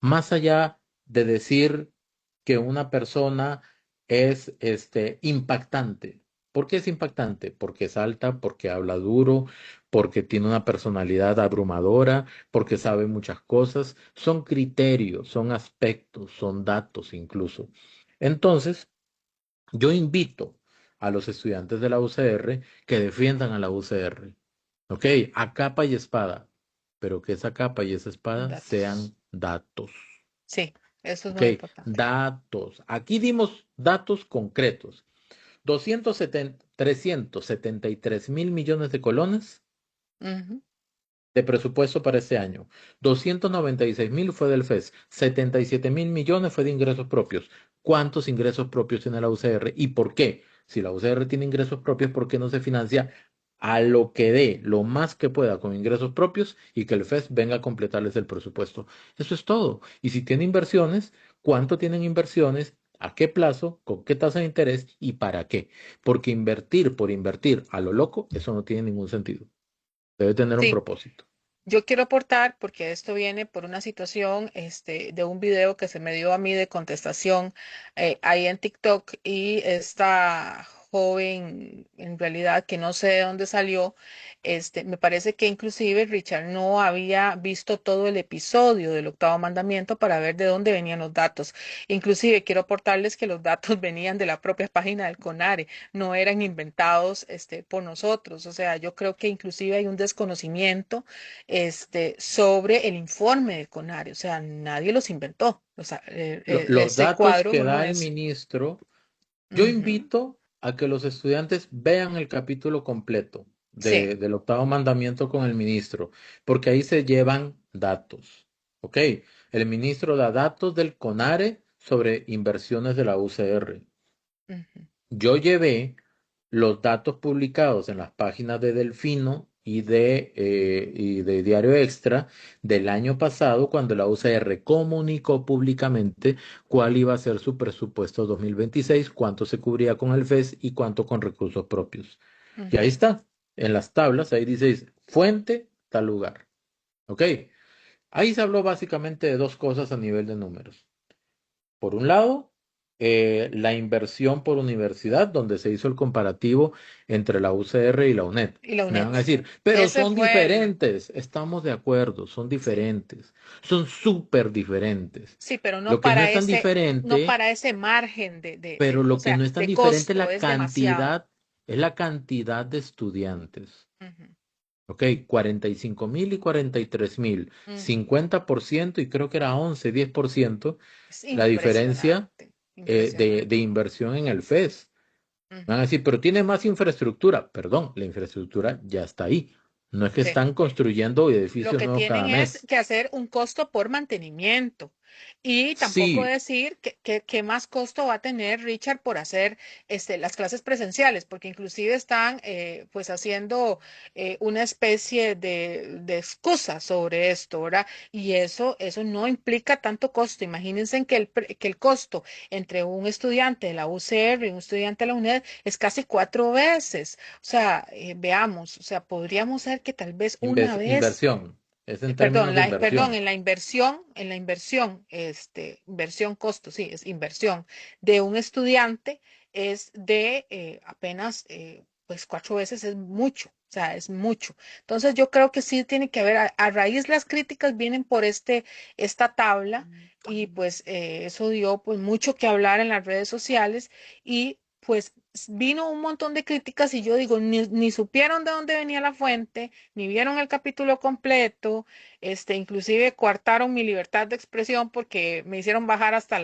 más allá de decir que una persona es impactante. ¿Por qué es impactante? Porque es alta, porque habla duro, porque tiene una personalidad abrumadora, porque sabe muchas cosas. Son criterios, son aspectos, son datos incluso. Entonces, yo invito a los estudiantes de la UCR que defiendan a la UCR. ¿Ok? A capa y espada, pero que esa capa y esa espada Datos. sean datos. Sí, eso es ¿Ok? muy importante. Datos. Aquí dimos datos concretos. 373.000 millones de colones Ujú. de presupuesto para este año. 296.000 fue del FES. 77.000 millones fue de ingresos propios. ¿Cuántos ingresos propios tiene la UCR y por qué? Si la UCR tiene ingresos propios, ¿por qué no se financia a lo que dé, lo más que pueda con ingresos propios y que el FES venga a completarles el presupuesto? Eso es todo. Y si tiene inversiones, ¿cuánto tienen inversiones? ¿A qué plazo? ¿Con qué tasa de interés? ¿Y para qué? Porque invertir por invertir a lo loco, eso no tiene ningún sentido. Debe tener un Sí, propósito. yo quiero aportar porque esto viene por una situación de un video que se me dio a mí de contestación ahí en TikTok y esta joven, en realidad, que no sé de dónde salió, me parece que inclusive Richard no había visto todo el episodio del octavo mandamiento para ver de dónde venían los datos. Inclusive quiero aportarles que los datos venían de la propia página del CONARE, no eran inventados, por nosotros. O sea, yo creo que inclusive hay un desconocimiento, sobre el informe del CONARE. O sea, nadie los inventó. O sea, Los este datos cuadro que no da el es. ministro, yo Ujú. invito a que los estudiantes vean el capítulo completo Sí. del octavo mandamiento con el ministro, porque ahí se llevan datos. ¿Ok? El ministro da datos del CONARE sobre inversiones de la UCR. Ujú. Yo llevé los datos publicados en las páginas de Delfino y de Diario Extra del año pasado, cuando la UCR comunicó públicamente cuál iba a ser su presupuesto 2026, cuánto se cubría con el FES y cuánto con recursos propios. Y ahí Ujú. está, en las tablas, ahí dice fuente, tal lugar. ¿Ok? Ahí se habló básicamente de dos cosas a nivel de números. Por un lado, la inversión por universidad, donde se hizo el comparativo entre la UCR y la UNED. Y la Me UNED. van a decir, pero Ese son fue el. diferentes. Estamos de acuerdo, son Sí. diferentes. Son súper diferentes. Sí, pero Lo que no es tan no diferente, para ese margen pero o lo que sea, no es tan de diferente costo, es demasiado. es la cantidad de estudiantes. Ujú. Ok, 45.000 y 43.000, Ujú. 50% y creo que era 11, 10% Es la diferencia impresionante, de impresionante. inversión en el FES. Van a Ujú. decir, pero tiene más infraestructura. Perdón, la infraestructura ya está ahí. No es que Sí. están construyendo Lo edificios que nuevos tienen cada es mes. que hacer un costo por mantenimiento y tampoco Sí, decir que más costo va a tener Richard por hacer las clases presenciales, porque inclusive están pues haciendo una especie de excusa sobre esto, ¿verdad? Y eso no implica tanto costo. Imagínense que el costo entre un estudiante de la UCR y un estudiante de la UNED es casi 4 veces. O sea, veamos, o sea, podríamos ser que tal vez una vez, inversión. Es en perdón, términos de perdón, inversión. inversión costo, sí, es inversión de un estudiante es de apenas, pues 4 veces es mucho. O sea, es mucho. Entonces yo creo que sí tiene que haber, a raíz las críticas vienen por esta tabla y pues eso dio pues mucho que hablar en las redes sociales y pues vino un montón de críticas y yo digo, ni supieron de dónde venía la fuente, ni vieron el capítulo completo, inclusive coartaron mi libertad de expresión porque me hicieron bajar hasta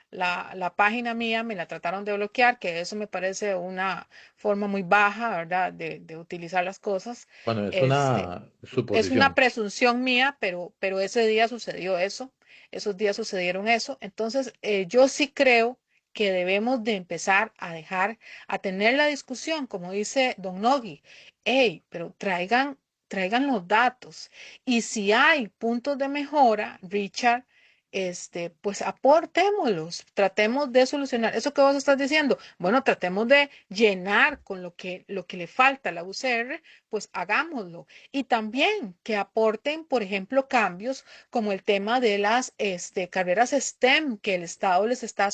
la página mía, me la trataron de bloquear, que eso me parece una forma muy baja, ¿verdad?, de utilizar las cosas. Bueno, es Este, una es una suposición. presunción mía, pero ese día sucedió eso, esos días sucedieron eso. Entonces, yo sí creo que debemos de empezar a dejar, a tener la discusión, como dice Don Nogui, hey, pero traigan los datos. Y si hay puntos de mejora, Richard, pues aportémoslos, tratemos de solucionar eso que vos estás diciendo. Bueno, tratemos de llenar con lo que le falta a la UCR, pues hagámoslo. Y también que aporten, por ejemplo, cambios como el tema de las carreras STEM que el Estado les está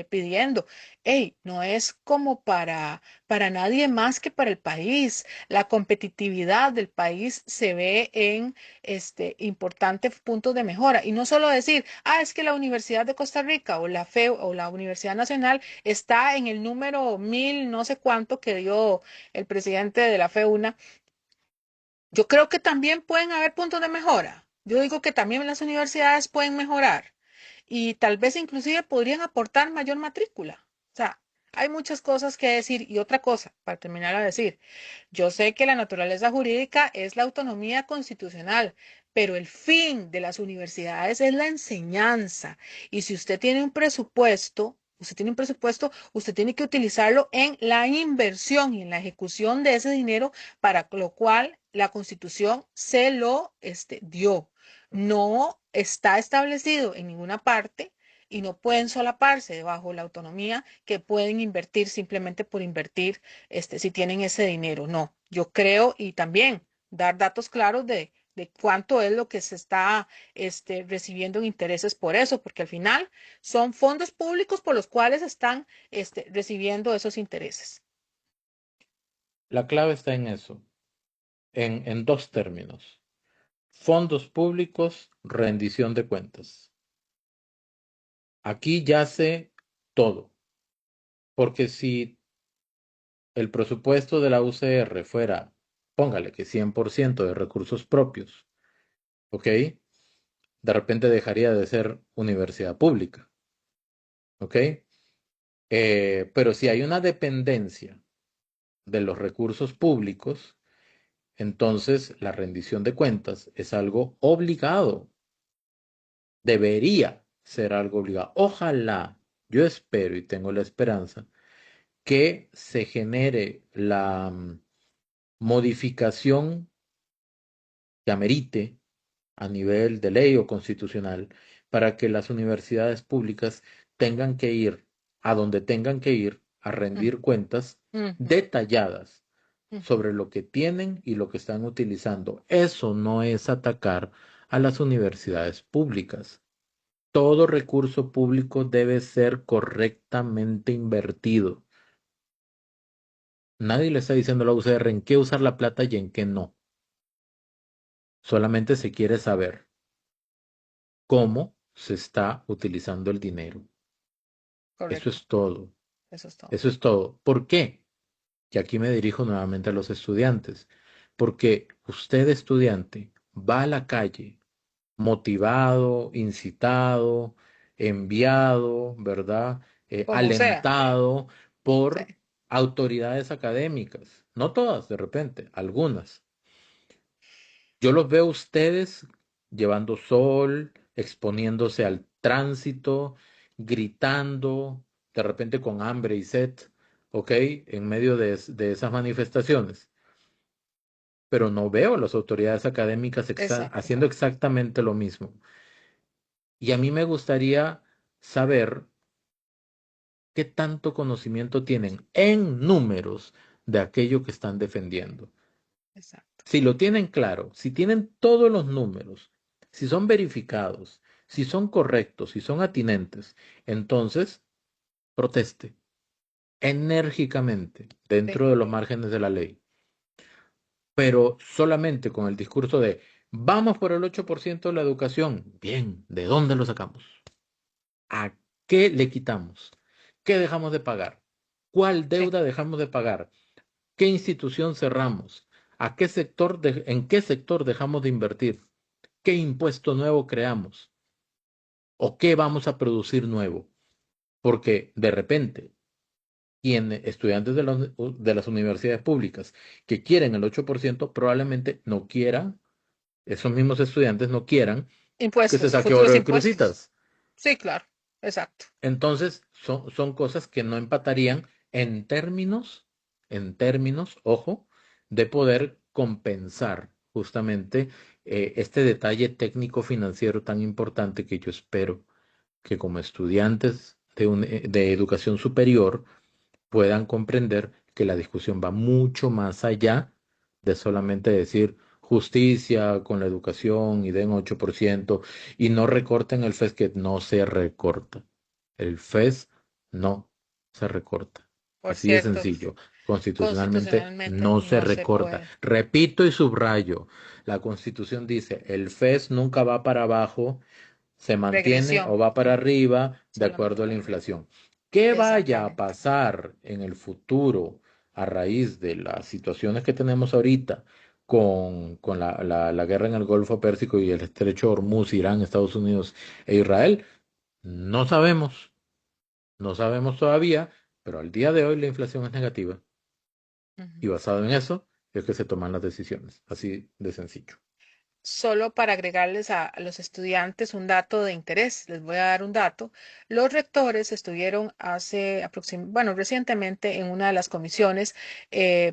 pidiendo. Hey, no es como para nadie más que para el país. La competitividad del país se ve en importantes puntos de mejora. Y no solo decir, es que la Universidad de Costa Rica o la FEU o la Universidad Nacional está en el número 1000, no sé cuánto que dio el presidente de la FEUNA. Yo creo que también pueden haber puntos de mejora. Yo digo que también las universidades pueden mejorar y tal vez inclusive podrían aportar mayor matrícula. O sea, hay muchas cosas que decir y otra cosa, para terminar a decir, yo sé que la naturaleza jurídica es la autonomía constitucional, pero el fin de las universidades es la enseñanza. Y si usted tiene un presupuesto, usted tiene que utilizarlo en la inversión y en la ejecución de ese dinero para lo cual la Constitución se lo dio. No está establecido en ninguna parte y no pueden solaparse bajo la autonomía que pueden invertir simplemente por invertir, si tienen ese dinero. No, yo creo y también dar datos claros de cuánto es lo que se está recibiendo en intereses por eso, porque al final son fondos públicos por los cuales están recibiendo esos intereses. La clave está en eso, en dos términos. Fondos públicos, rendición de cuentas. Aquí yace todo, porque si el presupuesto de la UCR fuera, póngale que 100% de recursos propios, ¿ok? De repente dejaría de ser universidad pública, ¿ok? Pero si hay una dependencia de los recursos públicos, entonces la rendición de cuentas es algo obligado, debería ser algo obligado. Ojalá, yo espero y tengo la esperanza que se genere la modificación que amerite a nivel de ley o constitucional para que las universidades públicas tengan que ir a donde tengan que ir a Mm, rendir cuentas ujú, detalladas ujú. sobre lo que tienen y lo que están utilizando. Eso no es atacar a las universidades públicas. Todo recurso público debe ser correctamente invertido. Nadie le está diciendo a la UCR en qué usar la plata y en qué no. Solamente se quiere saber cómo se está utilizando el dinero. Eso Correcto, es todo. eso es todo. Eso es todo. ¿Por qué? Y aquí me dirijo nuevamente a los estudiantes. Porque usted, estudiante, va a la calle motivado, incitado, enviado, ¿verdad? Como sea, Alentado sí, por autoridades académicas. No todas, de repente, algunas. Yo los veo a ustedes llevando sol, exponiéndose al tránsito, gritando, de repente con hambre y sed, ¿ok? En medio de esas manifestaciones. Pero no veo a las autoridades académicas exacto. haciendo exactamente lo mismo. Y a mí me gustaría saber qué tanto conocimiento tienen en números de aquello que están defendiendo. Exacto. Si lo tienen claro, si tienen todos los números, si son verificados, si son correctos, si son atinentes, entonces proteste enérgicamente Sí, dentro de los márgenes de la ley, pero solamente con el discurso de vamos por el 8% de la educación. Bien, ¿de dónde lo sacamos? ¿A qué le quitamos? ¿Qué dejamos de pagar? ¿Cuál sí, deuda dejamos de pagar? ¿Qué institución cerramos? ¿En qué sector dejamos de invertir? ¿Qué impuesto nuevo creamos? ¿O qué vamos a producir nuevo? Porque de repente, estudiantes de las universidades públicas que quieren el 8% probablemente no quieran, esos mismos estudiantes no quieran que se impuestos, saque oro futuros de impuestos. crucitas. Sí, claro, exacto. Entonces, son cosas que no empatarían en términos, ojo, de poder compensar justamente este detalle técnico financiero tan importante que yo espero que como estudiantes de educación superior puedan comprender que la discusión va mucho más allá de solamente decir justicia con la educación y den 8% y no recorten el FES, que no se recorta. El FES no se recorta. Por Así de cierto, sencillo. Constitucionalmente constitucionalmente no se no se recorta. puede. Repito y subrayo, la Constitución dice, el FES nunca va para abajo, se mantiene o Regresión, va para arriba de solamente acuerdo a la para arriba. inflación. ¿Qué vaya a Exactamente. pasar en el futuro a raíz de las situaciones que tenemos ahorita con la guerra en el Golfo Pérsico y el estrecho de Hormuz, Irán, Estados Unidos e Israel? No sabemos, no sabemos todavía, pero al día de hoy la inflación es negativa y Ujú. basado en eso es que se toman las decisiones, así de sencillo. Solo para agregarles a los estudiantes un dato de interés, les voy a dar un dato. Los rectores estuvieron bueno, recientemente en una de las comisiones,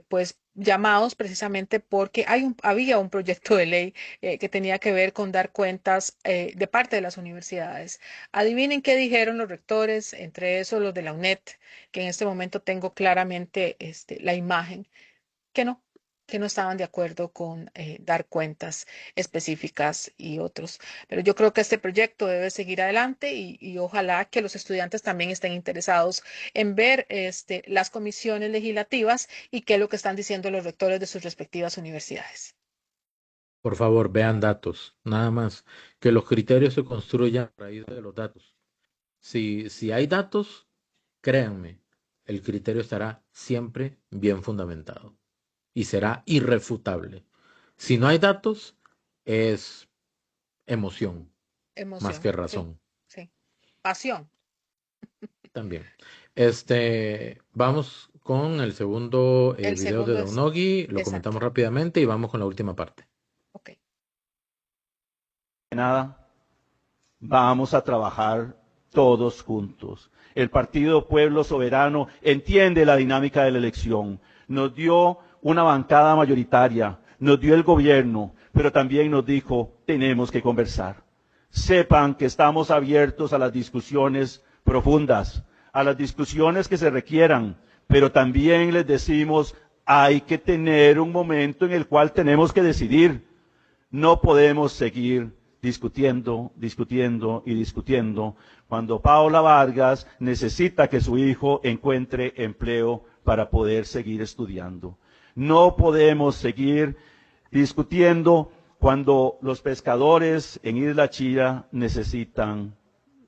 pues llamados precisamente porque había un proyecto de ley que tenía que ver con dar cuentas de parte de las universidades. Adivinen qué dijeron los rectores, entre esos los de la UNED, que en este momento tengo claramente la imagen, que no. que no estaban de acuerdo con dar cuentas específicas y otros. Pero yo creo que este proyecto debe seguir adelante y ojalá que los estudiantes también estén interesados en ver las comisiones legislativas y qué es lo que están diciendo los rectores de sus respectivas universidades. Por favor, vean datos, nada más. Que los criterios se construyan a raíz de los datos. Si hay datos, créanme, el criterio estará siempre bien fundamentado y será irrefutable. Si no hay datos, es emoción más Emoción, que sí, razón sí. Pasión. también. Vamos con el segundo El video de segundo Don es, Nogui, lo exacto, comentamos rápidamente y vamos con la última parte. ok. Nada, vamos a trabajar todos juntos. El Partido Pueblo Soberano entiende la dinámica de la elección. Nos dio una bancada mayoritaria, nos dio el gobierno, pero también nos dijo, tenemos que conversar. Sepan que estamos abiertos a las discusiones profundas, a las discusiones que se requieran, pero también les decimos, hay que tener un momento en el cual tenemos que decidir. No podemos seguir discutiendo cuando Paola Vargas necesita que su hijo encuentre empleo para poder seguir estudiando. No podemos seguir discutiendo cuando los pescadores en Isla Chira necesitan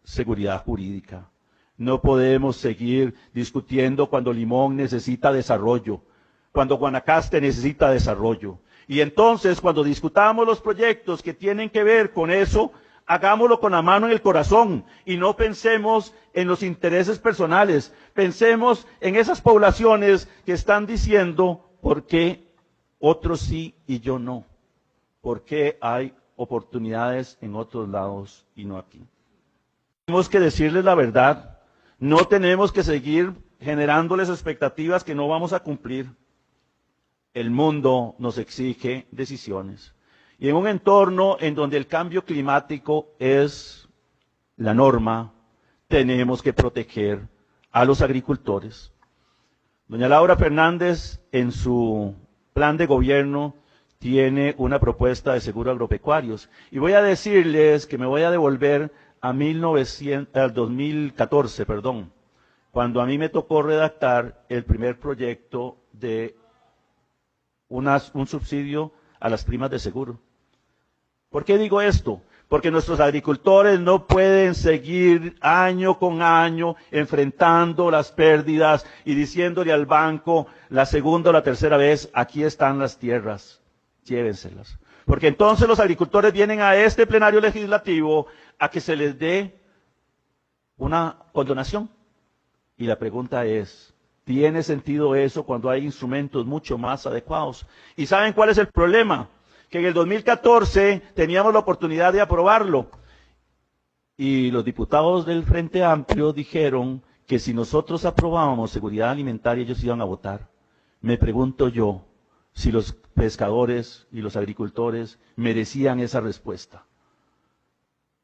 seguridad jurídica. No podemos seguir discutiendo cuando Limón necesita desarrollo, cuando Guanacaste necesita desarrollo. Y entonces, cuando discutamos los proyectos que tienen que ver con eso, hagámoslo con la mano en el corazón y no pensemos en los intereses personales. Pensemos en esas poblaciones que están diciendo por qué otros sí y yo no. ¿Por qué hay oportunidades en otros lados y no aquí? Tenemos que decirles la verdad. No tenemos que seguir generándoles expectativas que no vamos a cumplir. El mundo nos exige decisiones. Y en un entorno en donde el cambio climático es la norma, tenemos que proteger a los agricultores. Doña Laura Fernández, en su plan de gobierno, tiene una propuesta de seguro agropecuarios. Y voy a decirles que me voy a devolver a 2014, cuando a mí me tocó redactar el primer proyecto de un subsidio a las primas de seguro. ¿Por qué digo esto? Porque nuestros agricultores no pueden seguir año con año enfrentando las pérdidas y diciéndole al banco la segunda o la tercera vez, aquí están las tierras, llévenselas. Porque entonces los agricultores vienen a este plenario legislativo a que se les dé una condonación. Y la pregunta es, ¿tiene sentido eso cuando hay instrumentos mucho más adecuados? ¿Y saben cuál es el problema? Que en el 2014 teníamos la oportunidad de aprobarlo. Y los diputados del Frente Amplio dijeron que si nosotros aprobábamos seguridad alimentaria, ellos iban a votar. Me pregunto yo si los pescadores y los agricultores merecían esa respuesta.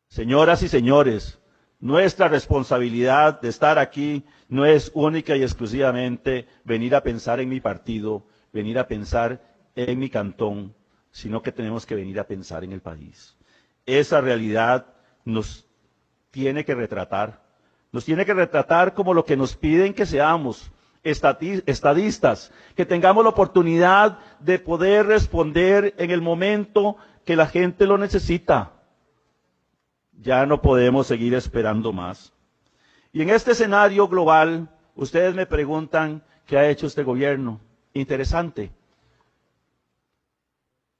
Señoras y señores, nuestra responsabilidad de estar aquí no es única y exclusivamente venir a pensar en mi partido, venir a pensar en mi cantón, sino que tenemos que venir a pensar en el país. Esa realidad nos tiene que retratar como lo que nos piden que seamos, estadistas, que tengamos la oportunidad de poder responder en el momento que la gente lo necesita. Ya no podemos seguir esperando más. Y en este escenario global, ustedes me preguntan qué ha hecho este gobierno. Interesante.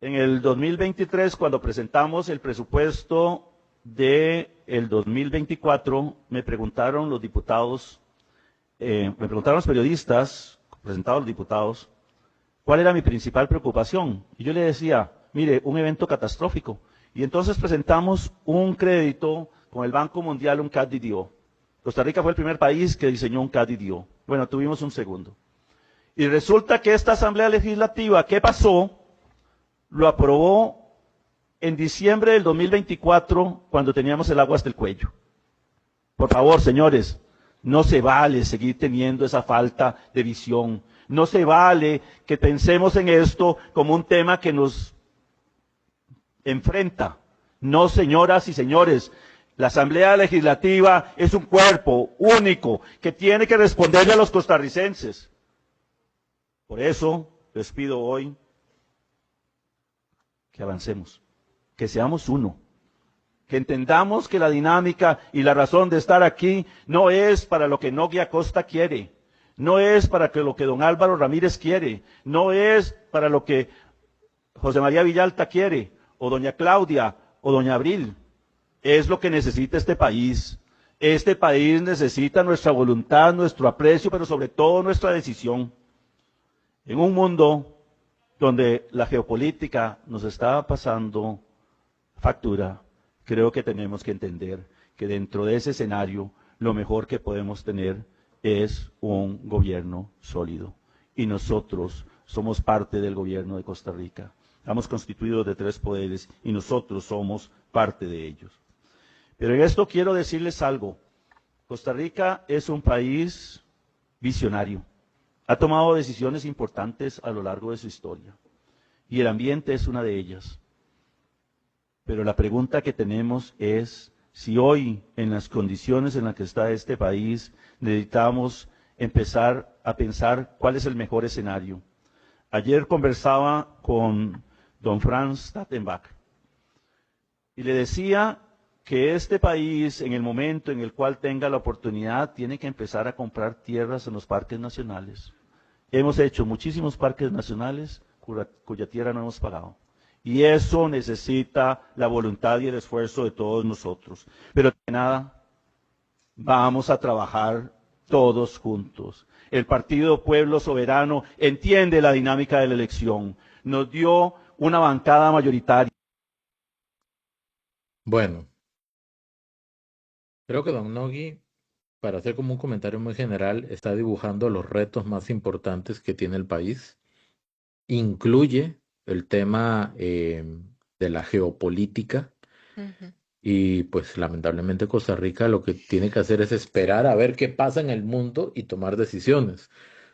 En el 2023, cuando presentamos el presupuesto del 2024, me preguntaron los diputados, me preguntaron los periodistas, presentados los diputados, cuál era mi principal preocupación. Y yo le decía, mire, un evento catastrófico. Y entonces presentamos un crédito con el Banco Mundial, un CAD-DDO. Costa Rica fue el primer país que diseñó un CAD-DDO. Bueno, tuvimos un segundo. Y resulta que esta Asamblea Legislativa, ¿qué pasó? Lo aprobó en diciembre del 2024, cuando teníamos el agua hasta el cuello. Por favor, señores, no se vale seguir teniendo esa falta de visión. No se vale que pensemos en esto como un tema que nos enfrenta. No, señoras y señores, la Asamblea Legislativa es un cuerpo único que tiene que responderle a los costarricenses. Por eso les pido hoy que avancemos, que seamos uno, que entendamos que la dinámica y la razón de estar aquí no es para lo que Nogui Acosta quiere, no es para lo que don Álvaro Ramírez quiere, no es para lo que José María Villalta quiere, o doña Claudia, o doña Abril. Es lo que necesita este país. Este país necesita nuestra voluntad, nuestro aprecio, pero sobre todo nuestra decisión. En un mundo donde la geopolítica nos está pasando factura, creo que tenemos que entender que dentro de ese escenario lo mejor que podemos tener es un gobierno sólido. Y nosotros somos parte del gobierno de Costa Rica. Estamos constituidos de 3 poderes y nosotros somos parte de ellos. Pero en esto quiero decirles algo. Costa Rica es un país visionario. Ha tomado decisiones importantes a lo largo de su historia. Y el ambiente es una de ellas. Pero la pregunta que tenemos es si hoy, en las condiciones en las que está este país, necesitamos empezar a pensar cuál es el mejor escenario. Ayer conversaba con don Franz Tattenbach y le decía que este país, en el momento en el cual tenga la oportunidad, tiene que empezar a comprar tierras en los parques nacionales. Hemos hecho muchísimos parques nacionales cuya tierra no hemos pagado. Y eso necesita la voluntad y el esfuerzo de todos nosotros. Pero de nada, vamos a trabajar todos juntos. El Partido Pueblo Soberano entiende la dinámica de la elección. Nos dio una bancada mayoritaria. Bueno, creo que don Nogui, para hacer como un comentario muy general, está dibujando los retos más importantes que tiene el país. Incluye el tema de la geopolítica Ujú. y pues lamentablemente Costa Rica lo que tiene que hacer es esperar a ver qué pasa en el mundo y tomar decisiones.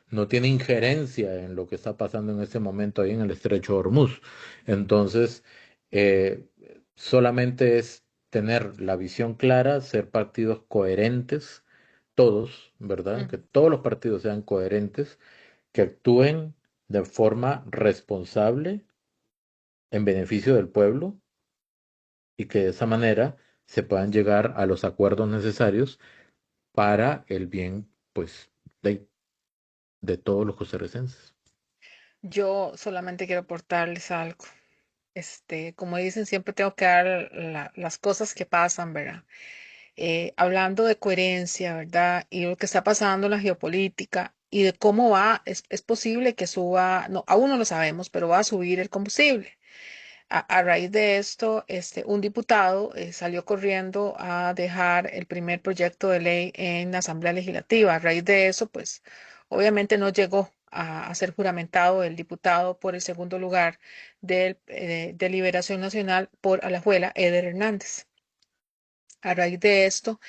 No tiene injerencia en lo que está pasando en este momento ahí en el Estrecho de Hormuz. Entonces, eh, solamente es tener la visión clara, ser partidos coherentes, todos, ¿verdad? Que Ujú. todos los partidos sean coherentes, que actúen de forma responsable en beneficio del pueblo y que de esa manera se puedan llegar a los acuerdos necesarios para el bien, pues, de todos los costarricenses. Yo solamente quiero aportarles algo. Como dicen, siempre tengo que dar las cosas que pasan, ¿verdad? Hablando de coherencia, ¿verdad? Y lo que está pasando en la geopolítica y de cómo va, es posible que suba, no, aún no lo sabemos, pero va a subir el combustible. A raíz de esto, un diputado salió corriendo a dejar el primer proyecto de ley en la Asamblea Legislativa. A raíz de eso, pues obviamente no llegó a ser juramentado el diputado por el segundo lugar de Liberación Nacional por Alajuela, Eder Hernández. A raíz de esto,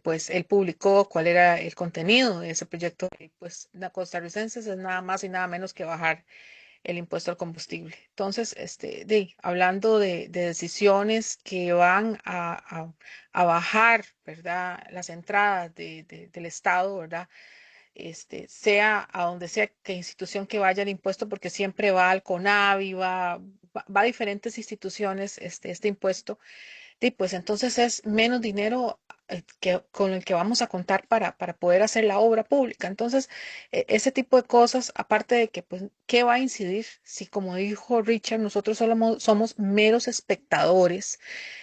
pues él publicó cuál era el contenido de ese proyecto. Y pues la costarricense es nada más y nada menos que bajar el impuesto al combustible. Entonces, hablando de decisiones que van a bajar, ¿verdad? Las entradas del Estado, ¿verdad? Sea a donde sea que institución que vaya el impuesto, porque siempre va al CONAVI, va a diferentes instituciones este impuesto. Y pues entonces es menos dinero con el que vamos a contar para poder hacer la obra pública. Entonces, ese tipo de cosas, aparte de que, pues, ¿qué va a incidir? Si, como dijo Richard, nosotros solo somos meros espectadores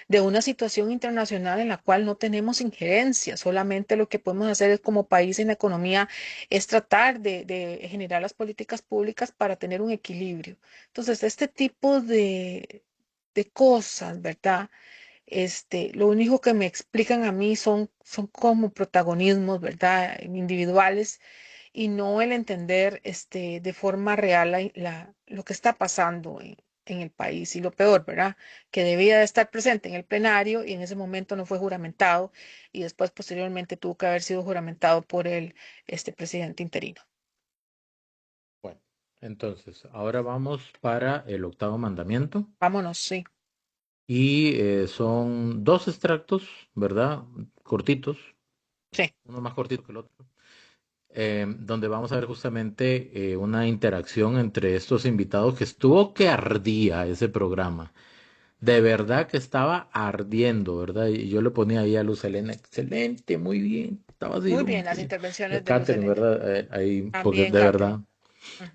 de una situación internacional en la cual no tenemos injerencia, solamente lo que podemos hacer es como país en la economía es tratar de generar las políticas públicas para tener un equilibrio. Entonces, este tipo de cosas, ¿verdad? Lo único que me explican a mí son como protagonismos, ¿verdad? Individuales y no el entender de forma real lo que está pasando en el país. Y lo peor, ¿verdad? Que debía de estar presente en el plenario y en ese momento no fue juramentado y después posteriormente tuvo que haber sido juramentado por el presidente interino. Entonces, ahora vamos para el octavo mandamiento. Vámonos, sí. Y son dos extractos, ¿verdad? Cortitos, Sí. uno más cortito que el otro, donde vamos a ver justamente una interacción entre estos invitados que estuvo que ardía ese programa. De verdad que estaba ardiendo, ¿verdad? Y yo le ponía ahí a Luz Helena, excelente, muy bien. Estaba así Muy como bien las que... intervenciones de Luz Catherine, Helena. ¿verdad? Ahí, porque También Catherine. Ujú.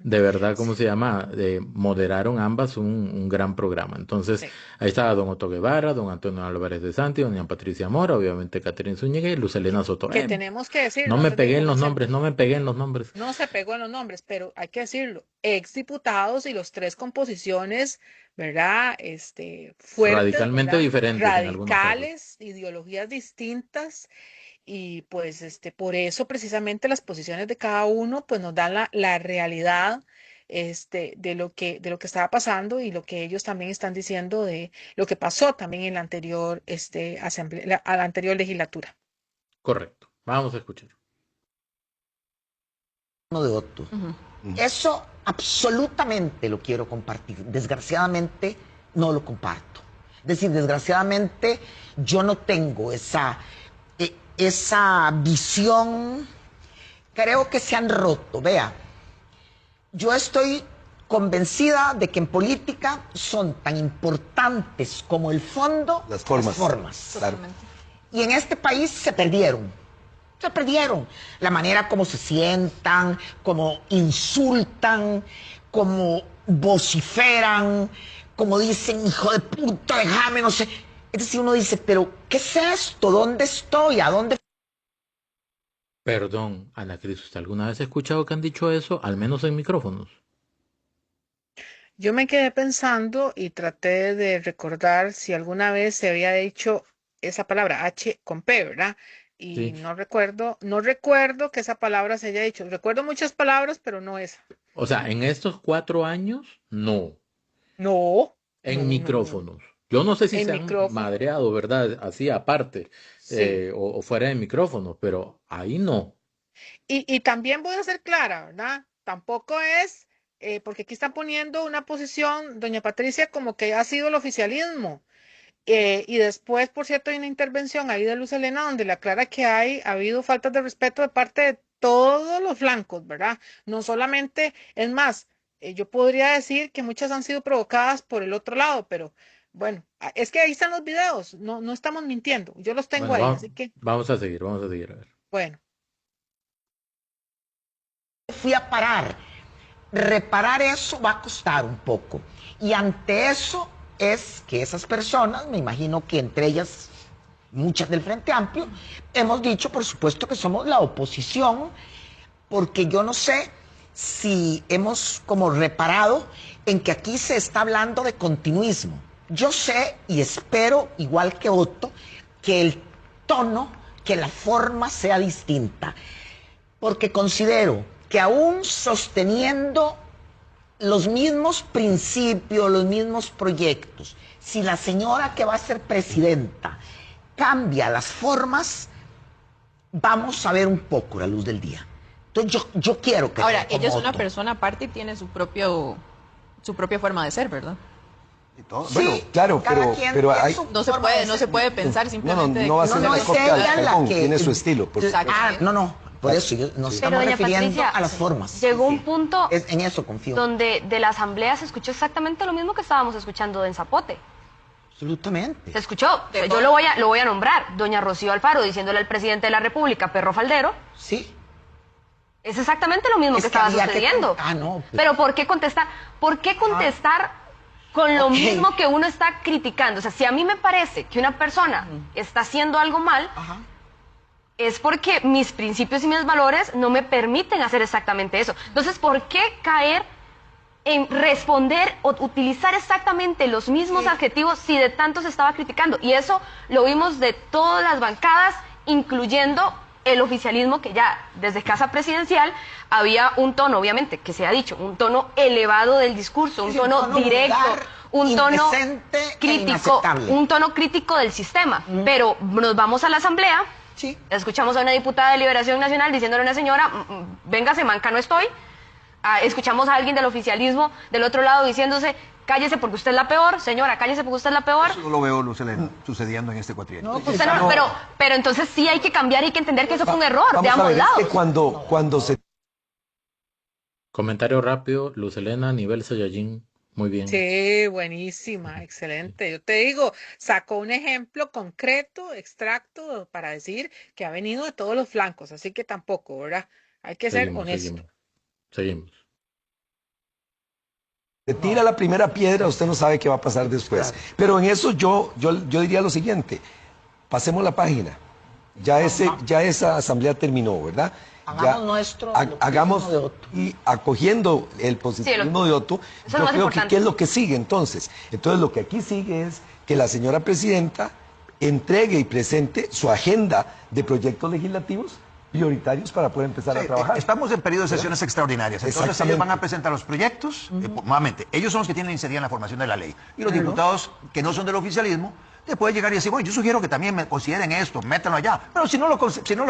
de verdad, ¿cómo Sí, se llama? Moderaron ambas un gran programa. Entonces, sí. ahí estaba don Otto Guevara, don Antonio Álvarez de Santi, doña Patricia Mora, obviamente Catherine Zúñiga y Luz Helena Soto. Que tenemos que No decirlo me antes de que pegué en los nombres, comencemos. no me pegué en los nombres. No se pegó en los nombres, pero hay que decirlo, exdiputados y los tres con posiciones, ¿verdad? Fuertes, Radicalmente ¿verdad? diferentes en algunos casos. Radicales, ideologías distintas y pues por eso precisamente las posiciones de cada uno pues nos dan la realidad de lo que estaba pasando y lo que ellos también están diciendo de lo que pasó también en la anterior asamblea, a la anterior legislatura. Correcto. Vamos a escuchar. De Otto. Eso absolutamente lo quiero compartir. Desgraciadamente no lo comparto. Es decir, desgraciadamente yo no tengo esa visión. Creo que se han roto. Vea, yo estoy convencida de que en política son tan importantes como el fondo Las formas. Claro. Y en este país se perdieron. Se perdieron. La manera como se sientan, como insultan, como vociferan, como dicen, hijo de puta, déjame, no sé. Es decir, uno dice, pero ¿qué es esto? ¿Dónde estoy? ¿A dónde? Perdón, Ana Cris, ¿usted alguna vez ha escuchado que han dicho eso, al menos en micrófonos? Yo me quedé pensando y traté de recordar si alguna vez se había dicho esa palabra H con P, ¿verdad? Y Sí. no recuerdo que esa palabra se haya dicho. Recuerdo muchas palabras, pero no esa. O sea, en estos 4 años, no. No, En no. micrófonos. Yo no sé si En se han micrófono. madreado, ¿verdad? Así aparte, Sí. o fuera de micrófonos, pero ahí no. Y también voy a ser clara, ¿verdad? Tampoco es, porque aquí están poniendo una posición, doña Patricia, como que ha sido el oficialismo. Y después, por cierto, hay una intervención ahí de Luz Helena donde le aclara que ha habido faltas de respeto de parte de todos los flancos, ¿verdad? No solamente, es más, yo podría decir que muchas han sido provocadas por el otro lado, pero bueno, es que ahí están los videos, no, no estamos mintiendo, yo los tengo Bueno, ahí, así que, vamos a seguir, vamos a seguir. A ver. bueno. Fui a parar. Reparar eso va a costar un poco. Y ante eso es que esas personas, me imagino que entre ellas muchas del Frente Amplio, hemos dicho, por supuesto, que somos la oposición, porque yo no sé si hemos como reparado en que aquí se está hablando de continuismo. Yo sé y espero, igual que Otto, que el tono, que la forma sea distinta, porque considero que aún sosteniendo los mismos principios, los mismos proyectos, si la señora que va a ser presidenta cambia las formas, vamos a ver un poco la luz del día. Entonces yo quiero que... Ahora, ella es una persona aparte y tiene su propia forma de ser, ¿verdad? Y todo. Sí, Bueno, claro, cada quien pero tiene hay... su No se forma de no se ser. puede pensar simplemente de no va a que- ser No, la es copia ella al la cajón, que... tiene su estilo. Por Exacto. No, por eso nos Pero estamos doña refiriendo Patricia, a las formas. llegó un punto En eso confío. donde de la asamblea se escuchó exactamente lo mismo que estábamos escuchando en Zapote. Absolutamente. Se escuchó, o sea, yo lo voy a nombrar, doña Rocío Alfaro diciéndole al presidente de la República, perro faldero, Sí. es exactamente lo mismo Es que que estaba había que sucediendo. no, pues. Pero ¿por qué contestar? ¿Por qué contestar con lo Ok. mismo que uno está criticando? O sea, si a mí me parece que una persona está haciendo algo mal, Ajá. es porque mis principios y mis valores no me permiten hacer exactamente eso. Entonces, ¿por qué caer en responder o utilizar exactamente los mismos adjetivos si de tanto se estaba criticando? Y eso lo vimos de todas las bancadas, incluyendo el oficialismo, que ya desde Casa Presidencial había un tono, obviamente, que se ha dicho, un tono elevado del discurso, un Sí, tono directo, vulgar, un tono indecente e crítico, inaceptable. un tono crítico del sistema. Pero nos vamos a la asamblea. Sí. Escuchamos a una diputada de Liberación Nacional diciéndole a una señora, véngase, manca no estoy. escuchamos a alguien del oficialismo del otro lado diciéndose, cállese porque usted es la peor, señora, cállese porque usted es la peor. Eso no lo veo, Luz Helena, sucediendo en este cuatrienio. No, pues, Usted no- pero entonces sí hay que cambiar y hay que entender que eso fue un error de Vamos a ambos ver, lados. es que cuando se Comentario rápido, Luz Helena, nivel Saiyajin, muy bien. Sí, buenísima, excelente. Yo te digo, sacó un ejemplo concreto, extracto, para decir que ha venido de todos los flancos, así que tampoco, ¿verdad? Hay que ser honesto. Seguimos. se tira la primera piedra, usted no sabe qué va a pasar después. Pero en eso yo diría lo siguiente, pasemos la página. Ya esa asamblea terminó, ¿verdad? Hagamos nuestro hagamos de Otto. y acogiendo el positivismo de Otto, eso es lo yo más creo que importante. ¿qué es lo que sigue entonces? Entonces lo que aquí sigue es que la señora presidenta entregue y presente su agenda de proyectos legislativos prioritarios para poder empezar a trabajar. Estamos en periodo de sesiones extraordinarias, entonces ellos Exactamente. van a presentar los proyectos, nuevamente, ellos son los que tienen iniciativa en la formación de la ley, y los diputados que no son del oficialismo, te pueden llegar y decir, bueno, yo sugiero que también me consideren esto, métanlo allá, pero si no lo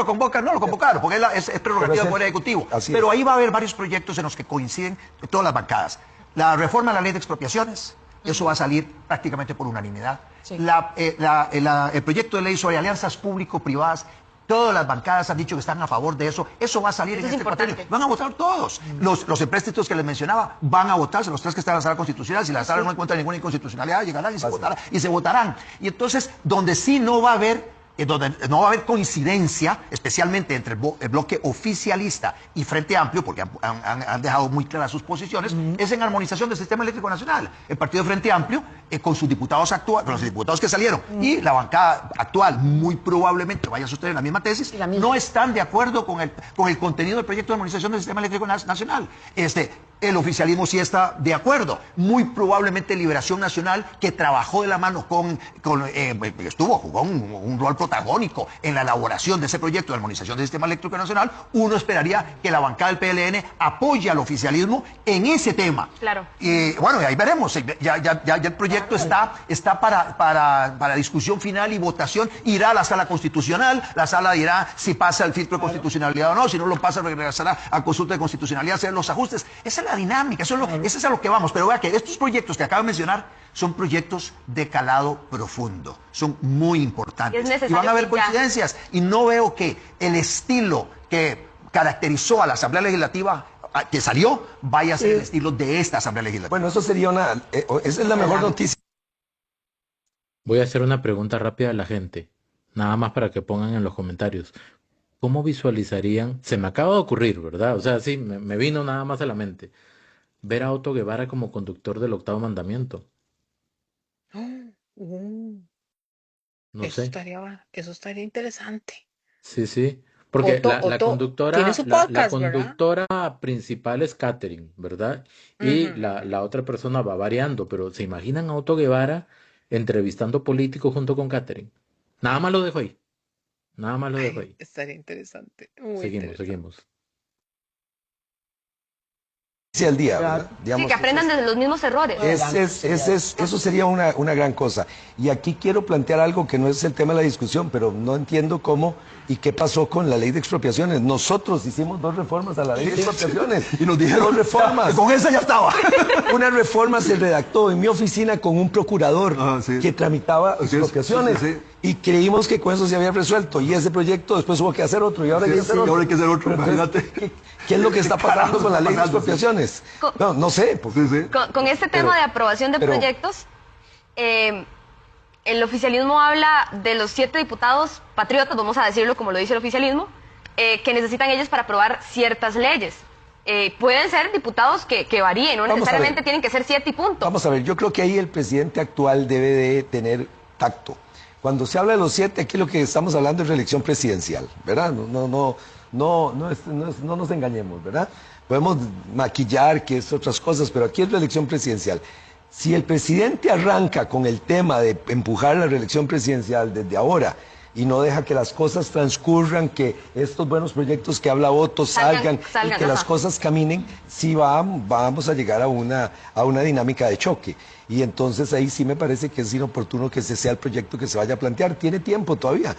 convocan, no lo convocaron, porque es prerrogativa del Poder Ejecutivo, pero ahí va a haber varios proyectos en los que coinciden todas las bancadas. La reforma de la ley de expropiaciones, eso va a salir prácticamente por unanimidad. Sí. El proyecto de ley sobre alianzas público-privadas, todas las bancadas han dicho que están a favor de eso. Eso va a salir en Eso es este importante. cuatrienio. Van a votar todos. Los empréstitos que les mencionaba van a votarse, los tres que están en la sala constitucional. Si la sala no encuentra ninguna inconstitucionalidad, llegarán y se votarán. Y entonces, donde sí no va a haber coincidencia, especialmente entre el bloque oficialista y Frente Amplio, porque han dejado muy claras sus posiciones, es en armonización del sistema eléctrico nacional. El partido de Frente Amplio, con sus diputados actuales, con los diputados que salieron, y la bancada actual, muy probablemente vaya a sostener la misma tesis, no están de acuerdo con el contenido del proyecto de armonización del sistema eléctrico nacional. El oficialismo sí está de acuerdo. Muy probablemente Liberación Nacional, que trabajó de la mano jugó un rol protagónico en la elaboración de ese proyecto de armonización del sistema eléctrico nacional, uno esperaría que la bancada del PLN apoye al oficialismo en ese tema. Claro. Bueno, y ahí veremos. Ya el proyecto está para discusión final y votación. Irá a la sala constitucional. La sala dirá si pasa el filtro de constitucionalidad o no. Si no lo pasa, regresará a consulta de constitucionalidad, hacer los ajustes. Esa es la dinámica. Eso es a lo que vamos. Pero vea que estos proyectos que acabo de mencionar son proyectos de calado profundo. Son muy importantes. Es Y van a haber que ya- coincidencias. Y no veo que el estilo que caracterizó a la Asamblea Legislativa que salió vaya a ser el estilo de esta Asamblea Legislativa. Bueno, eso sería esa es la mejor noticia. Voy a hacer una pregunta rápida a la gente, nada más para que pongan en los comentarios. ¿Cómo visualizarían? Se me acaba de ocurrir, ¿verdad? O sea, sí, me vino nada más a la mente. Ver a Otto Guevara como conductor del octavo mandamiento. No Eso sé. eso estaría interesante. Sí. Porque Otto- la Otto conductora, tiene su la podcast, ¿verdad? conductora principal es Catherine, ¿verdad? Y Ujú. la otra persona va variando, pero ¿se imaginan a Otto Guevara entrevistando políticos junto con Catherine? Nada más lo dejo ahí. Nada más lo dejo ahí. Estaría interesante. Muy Seguimos, interesante. seguimos. Al día, ¿verdad? Sí, Digamos, que aprendan de los mismos errores. eso sería una gran cosa. Y aquí quiero plantear algo que no es el tema de la discusión, pero no entiendo cómo y qué pasó con la ley de expropiaciones. Nosotros hicimos 2 reformas a la ley de expropiaciones. Y nos dijeron, 2 reformas. con esa ya estaba. Una reforma se redactó en mi oficina con un procurador que tramitaba expropiaciones. Sí. Y creímos que con eso se había resuelto. Y ese proyecto después hubo que hacer otro. Y ahora hay que hacer y otro. ahora hay que hacer otro, Pero entonces, imagínate. ¿Qué es lo que está pasando con la ley de expropiaciones? No sé. Porque, Con este tema de aprobación de proyectos, el oficialismo habla de los 7 diputados patriotas, vamos a decirlo como lo dice el oficialismo, que necesitan ellos para aprobar ciertas leyes. Pueden ser diputados que varíen, no Vamos a necesariamente ver. tienen que ser 7 y punto. Vamos a ver, yo creo que ahí el presidente actual debe de tener tacto. Cuando se habla de los 7, aquí lo que estamos hablando es reelección presidencial, ¿verdad? No nos engañemos, ¿verdad? Podemos maquillar que es otras cosas, pero aquí es reelección presidencial. Si el presidente arranca con el tema de empujar la reelección presidencial desde ahora y no deja que las cosas transcurran, que estos buenos proyectos que habla Otto salgan y que las cosas caminen, sí vamos a llegar a una dinámica de choque. Y entonces ahí sí me parece que es inoportuno que ese sea el proyecto que se vaya a plantear. Tiene tiempo todavía.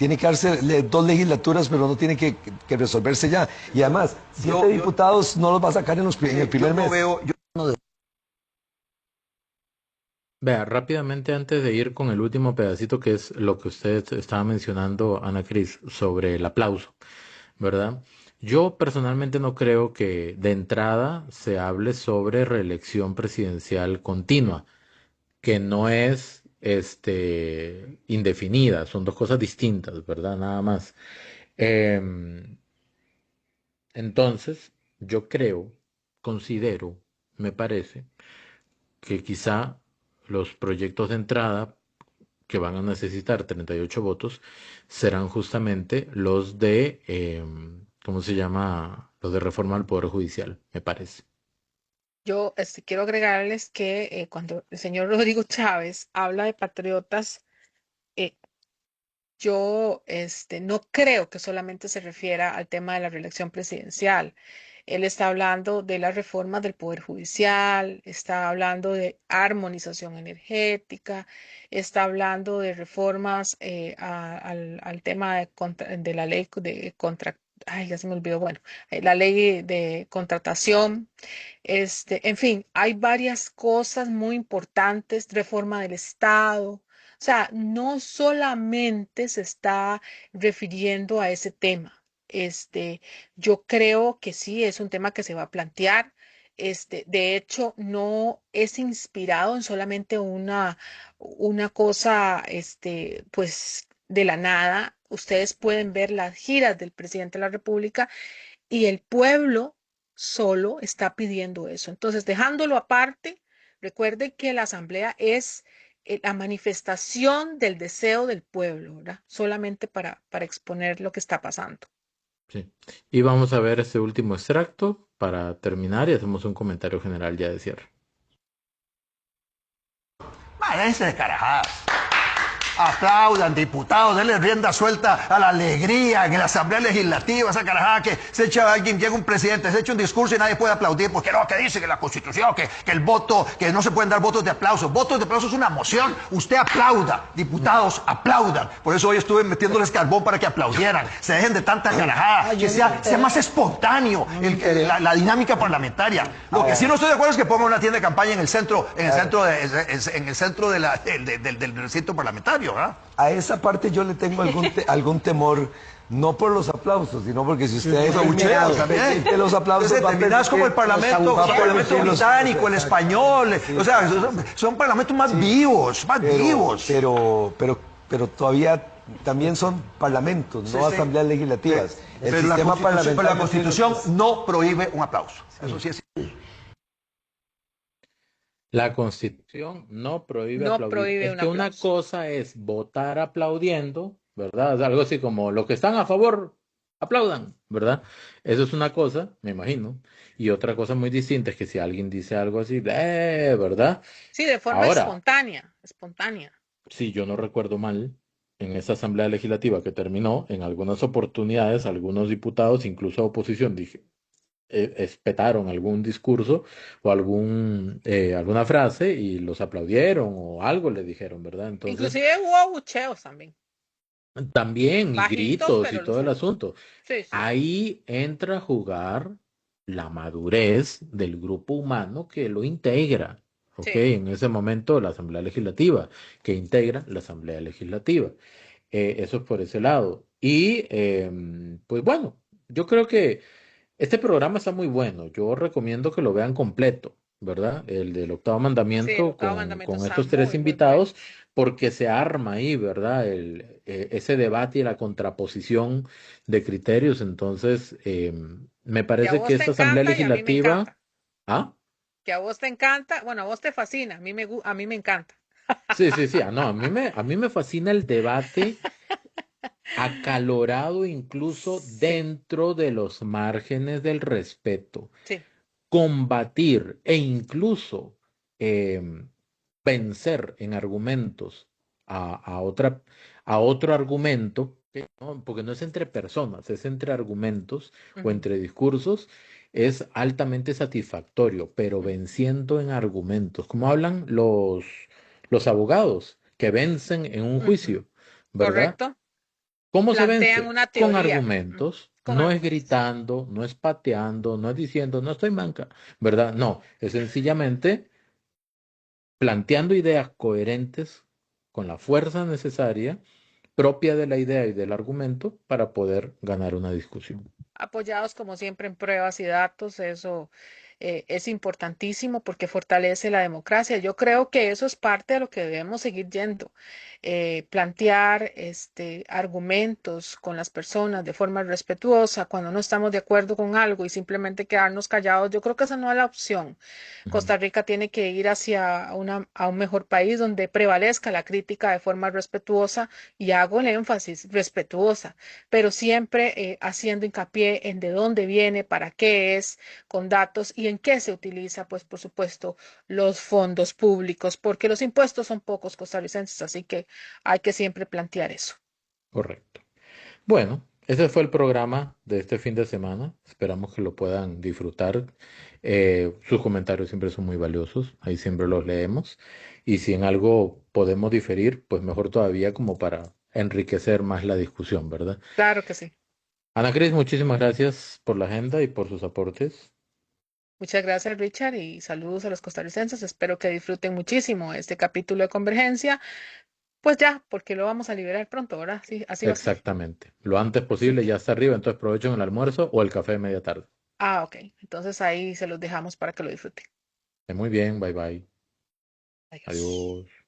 tiene que darse 2 legislaturas, pero no tiene que resolverse ya. Y además, 7 diputados no los va a sacar en el primer mes. Vea, rápidamente antes de ir con el último pedacito, que es lo que usted estaba mencionando, Ana Cris, sobre el aplauso, ¿verdad? Yo personalmente no creo que de entrada se hable sobre reelección presidencial continua, que no es indefinida, son dos cosas distintas, ¿verdad? Nada más. Em, entonces, yo creo, considero, me parece, que quizá los proyectos de entrada que van a necesitar 38 votos serán justamente los de, ¿cómo se llama? Los de reforma al Poder Judicial, me parece. Yo quiero agregarles que cuando el señor Rodrigo Chávez habla de patriotas, eh, yo no creo que solamente se refiera al tema de la reelección presidencial. Él está hablando de la reforma del Poder Judicial, está hablando de armonización energética, está hablando de reformas al tema de la ley de ay, ya se me olvidó, bueno, la ley de contratación. En fin, hay varias cosas muy importantes, reforma del Estado. O sea, no solamente se está refiriendo a ese tema. Yo creo que sí es un tema que se va a plantear. De hecho, no es inspirado en solamente una cosa, pues de la nada. Ustedes pueden ver las giras del presidente de la República y el pueblo solo está pidiendo eso. Entonces, dejándolo aparte, recuerden que la asamblea es la manifestación del deseo del pueblo, ¿verdad? Solamente para exponer lo que está pasando. Sí. Y vamos a ver este último extracto para terminar y hacemos un comentario general ya de cierre. Váyanse de carajadas. Aplaudan, diputados, denle rienda suelta a la alegría en la Asamblea Legislativa, esa carajada que se echa alguien, llega un presidente, se echa un discurso y nadie puede aplaudir, porque no, que dice que la Constitución, que el voto, que no se pueden dar votos de aplauso. Votos de aplauso es una moción, usted aplauda, diputados, aplaudan. Por eso hoy estuve metiéndoles carbón para que aplaudieran, se dejen de tanta carajada, que sea más espontáneo la dinámica parlamentaria. Lo que sí no estoy de acuerdo es que ponga una tienda de campaña en el centro, del recinto parlamentario. A esa parte yo le tengo algún temor, no por los aplausos, sino porque si ustedes los aplausos terminás como el parlamento británico, el español, o sea, son parlamentos más vivos, pero todavía también son parlamentos, no asambleas legislativas. Pero la Constitución no prohíbe un aplauso. Eso sí es. La Constitución no prohíbe aplaudir. Es que una cosa es votar aplaudiendo, ¿verdad? Algo así como los que están a favor, aplaudan, ¿verdad? Eso es una cosa, me imagino. Y otra cosa muy distinta es que si alguien dice algo así, ¿verdad? Sí, de forma espontánea. Si yo no recuerdo mal, en esa Asamblea Legislativa que terminó, en algunas oportunidades, algunos diputados, incluso oposición, espetaron algún discurso o alguna frase y los aplaudieron o algo le dijeron, ¿verdad? Entonces, inclusive hubo abucheos también. También, y gritos y todo el asunto. Sí. Ahí entra a jugar la madurez del grupo humano que lo integra, ¿ok? Sí. En ese momento la Asamblea Legislativa, que integra la Asamblea Legislativa. Eso es por ese lado. Y, pues bueno, yo creo que este programa está muy bueno. Yo recomiendo que lo vean completo, ¿verdad? El del octavo mandamiento, con estos tres invitados, porque se arma ahí, ¿verdad? Ese debate y la contraposición de criterios. Entonces, me parece que esta Asamblea Legislativa... ¿Ah? Que a vos te encanta, bueno, a vos te fascina, a mí me encanta. Sí. No, a mí me fascina el debate acalorado incluso dentro de los márgenes del respeto. Sí. Combatir e incluso vencer en argumentos a otro argumento, ¿no? Porque no es entre personas, es entre argumentos o entre discursos, es altamente satisfactorio, pero venciendo en argumentos, como hablan los abogados que vencen en un juicio, ¿verdad? Correcto. ¿Cómo se plantean vence? una Con teoría. argumentos. Con No es argumentos. gritando, no es pateando, no es diciendo, no estoy manca, ¿verdad? No, es sencillamente planteando ideas coherentes con la fuerza necesaria, propia de la idea y del argumento, para poder ganar una discusión. Apoyados como siempre en pruebas y datos, eso es importantísimo porque fortalece la democracia. Yo creo que eso es parte de lo que debemos seguir yendo. Plantear argumentos con las personas de forma respetuosa cuando no estamos de acuerdo con algo y simplemente quedarnos callados. Yo creo que esa no es la opción. Ujú. Costa Rica tiene que ir hacia a un mejor país donde prevalezca la crítica de forma respetuosa, y hago el énfasis, respetuosa, pero siempre haciendo hincapié en de dónde viene, para qué es, con datos y en qué se utiliza, pues por supuesto, los fondos públicos, porque los impuestos son pocos costarricenses, así que hay que siempre plantear eso. Correcto. Bueno, ese fue el programa de este fin de semana. Esperamos que lo puedan disfrutar. Sus comentarios siempre son muy valiosos. Ahí siempre los leemos. Y si en algo podemos diferir, pues mejor todavía, como para enriquecer más la discusión, ¿verdad? Claro que sí. Ana Cris, muchísimas gracias por la agenda y por sus aportes. Muchas gracias, Richard, y saludos a los costarricenses. Espero que disfruten muchísimo este capítulo de Convergencia. Pues ya, porque lo vamos a liberar pronto, ¿verdad? Sí, así va a ser. Exactamente. Lo antes Así posible que, ya está arriba, entonces aprovechen el almuerzo o el café de media tarde. ok. Entonces ahí se los dejamos para que lo disfruten. Muy bien, bye bye. Adiós. Adiós.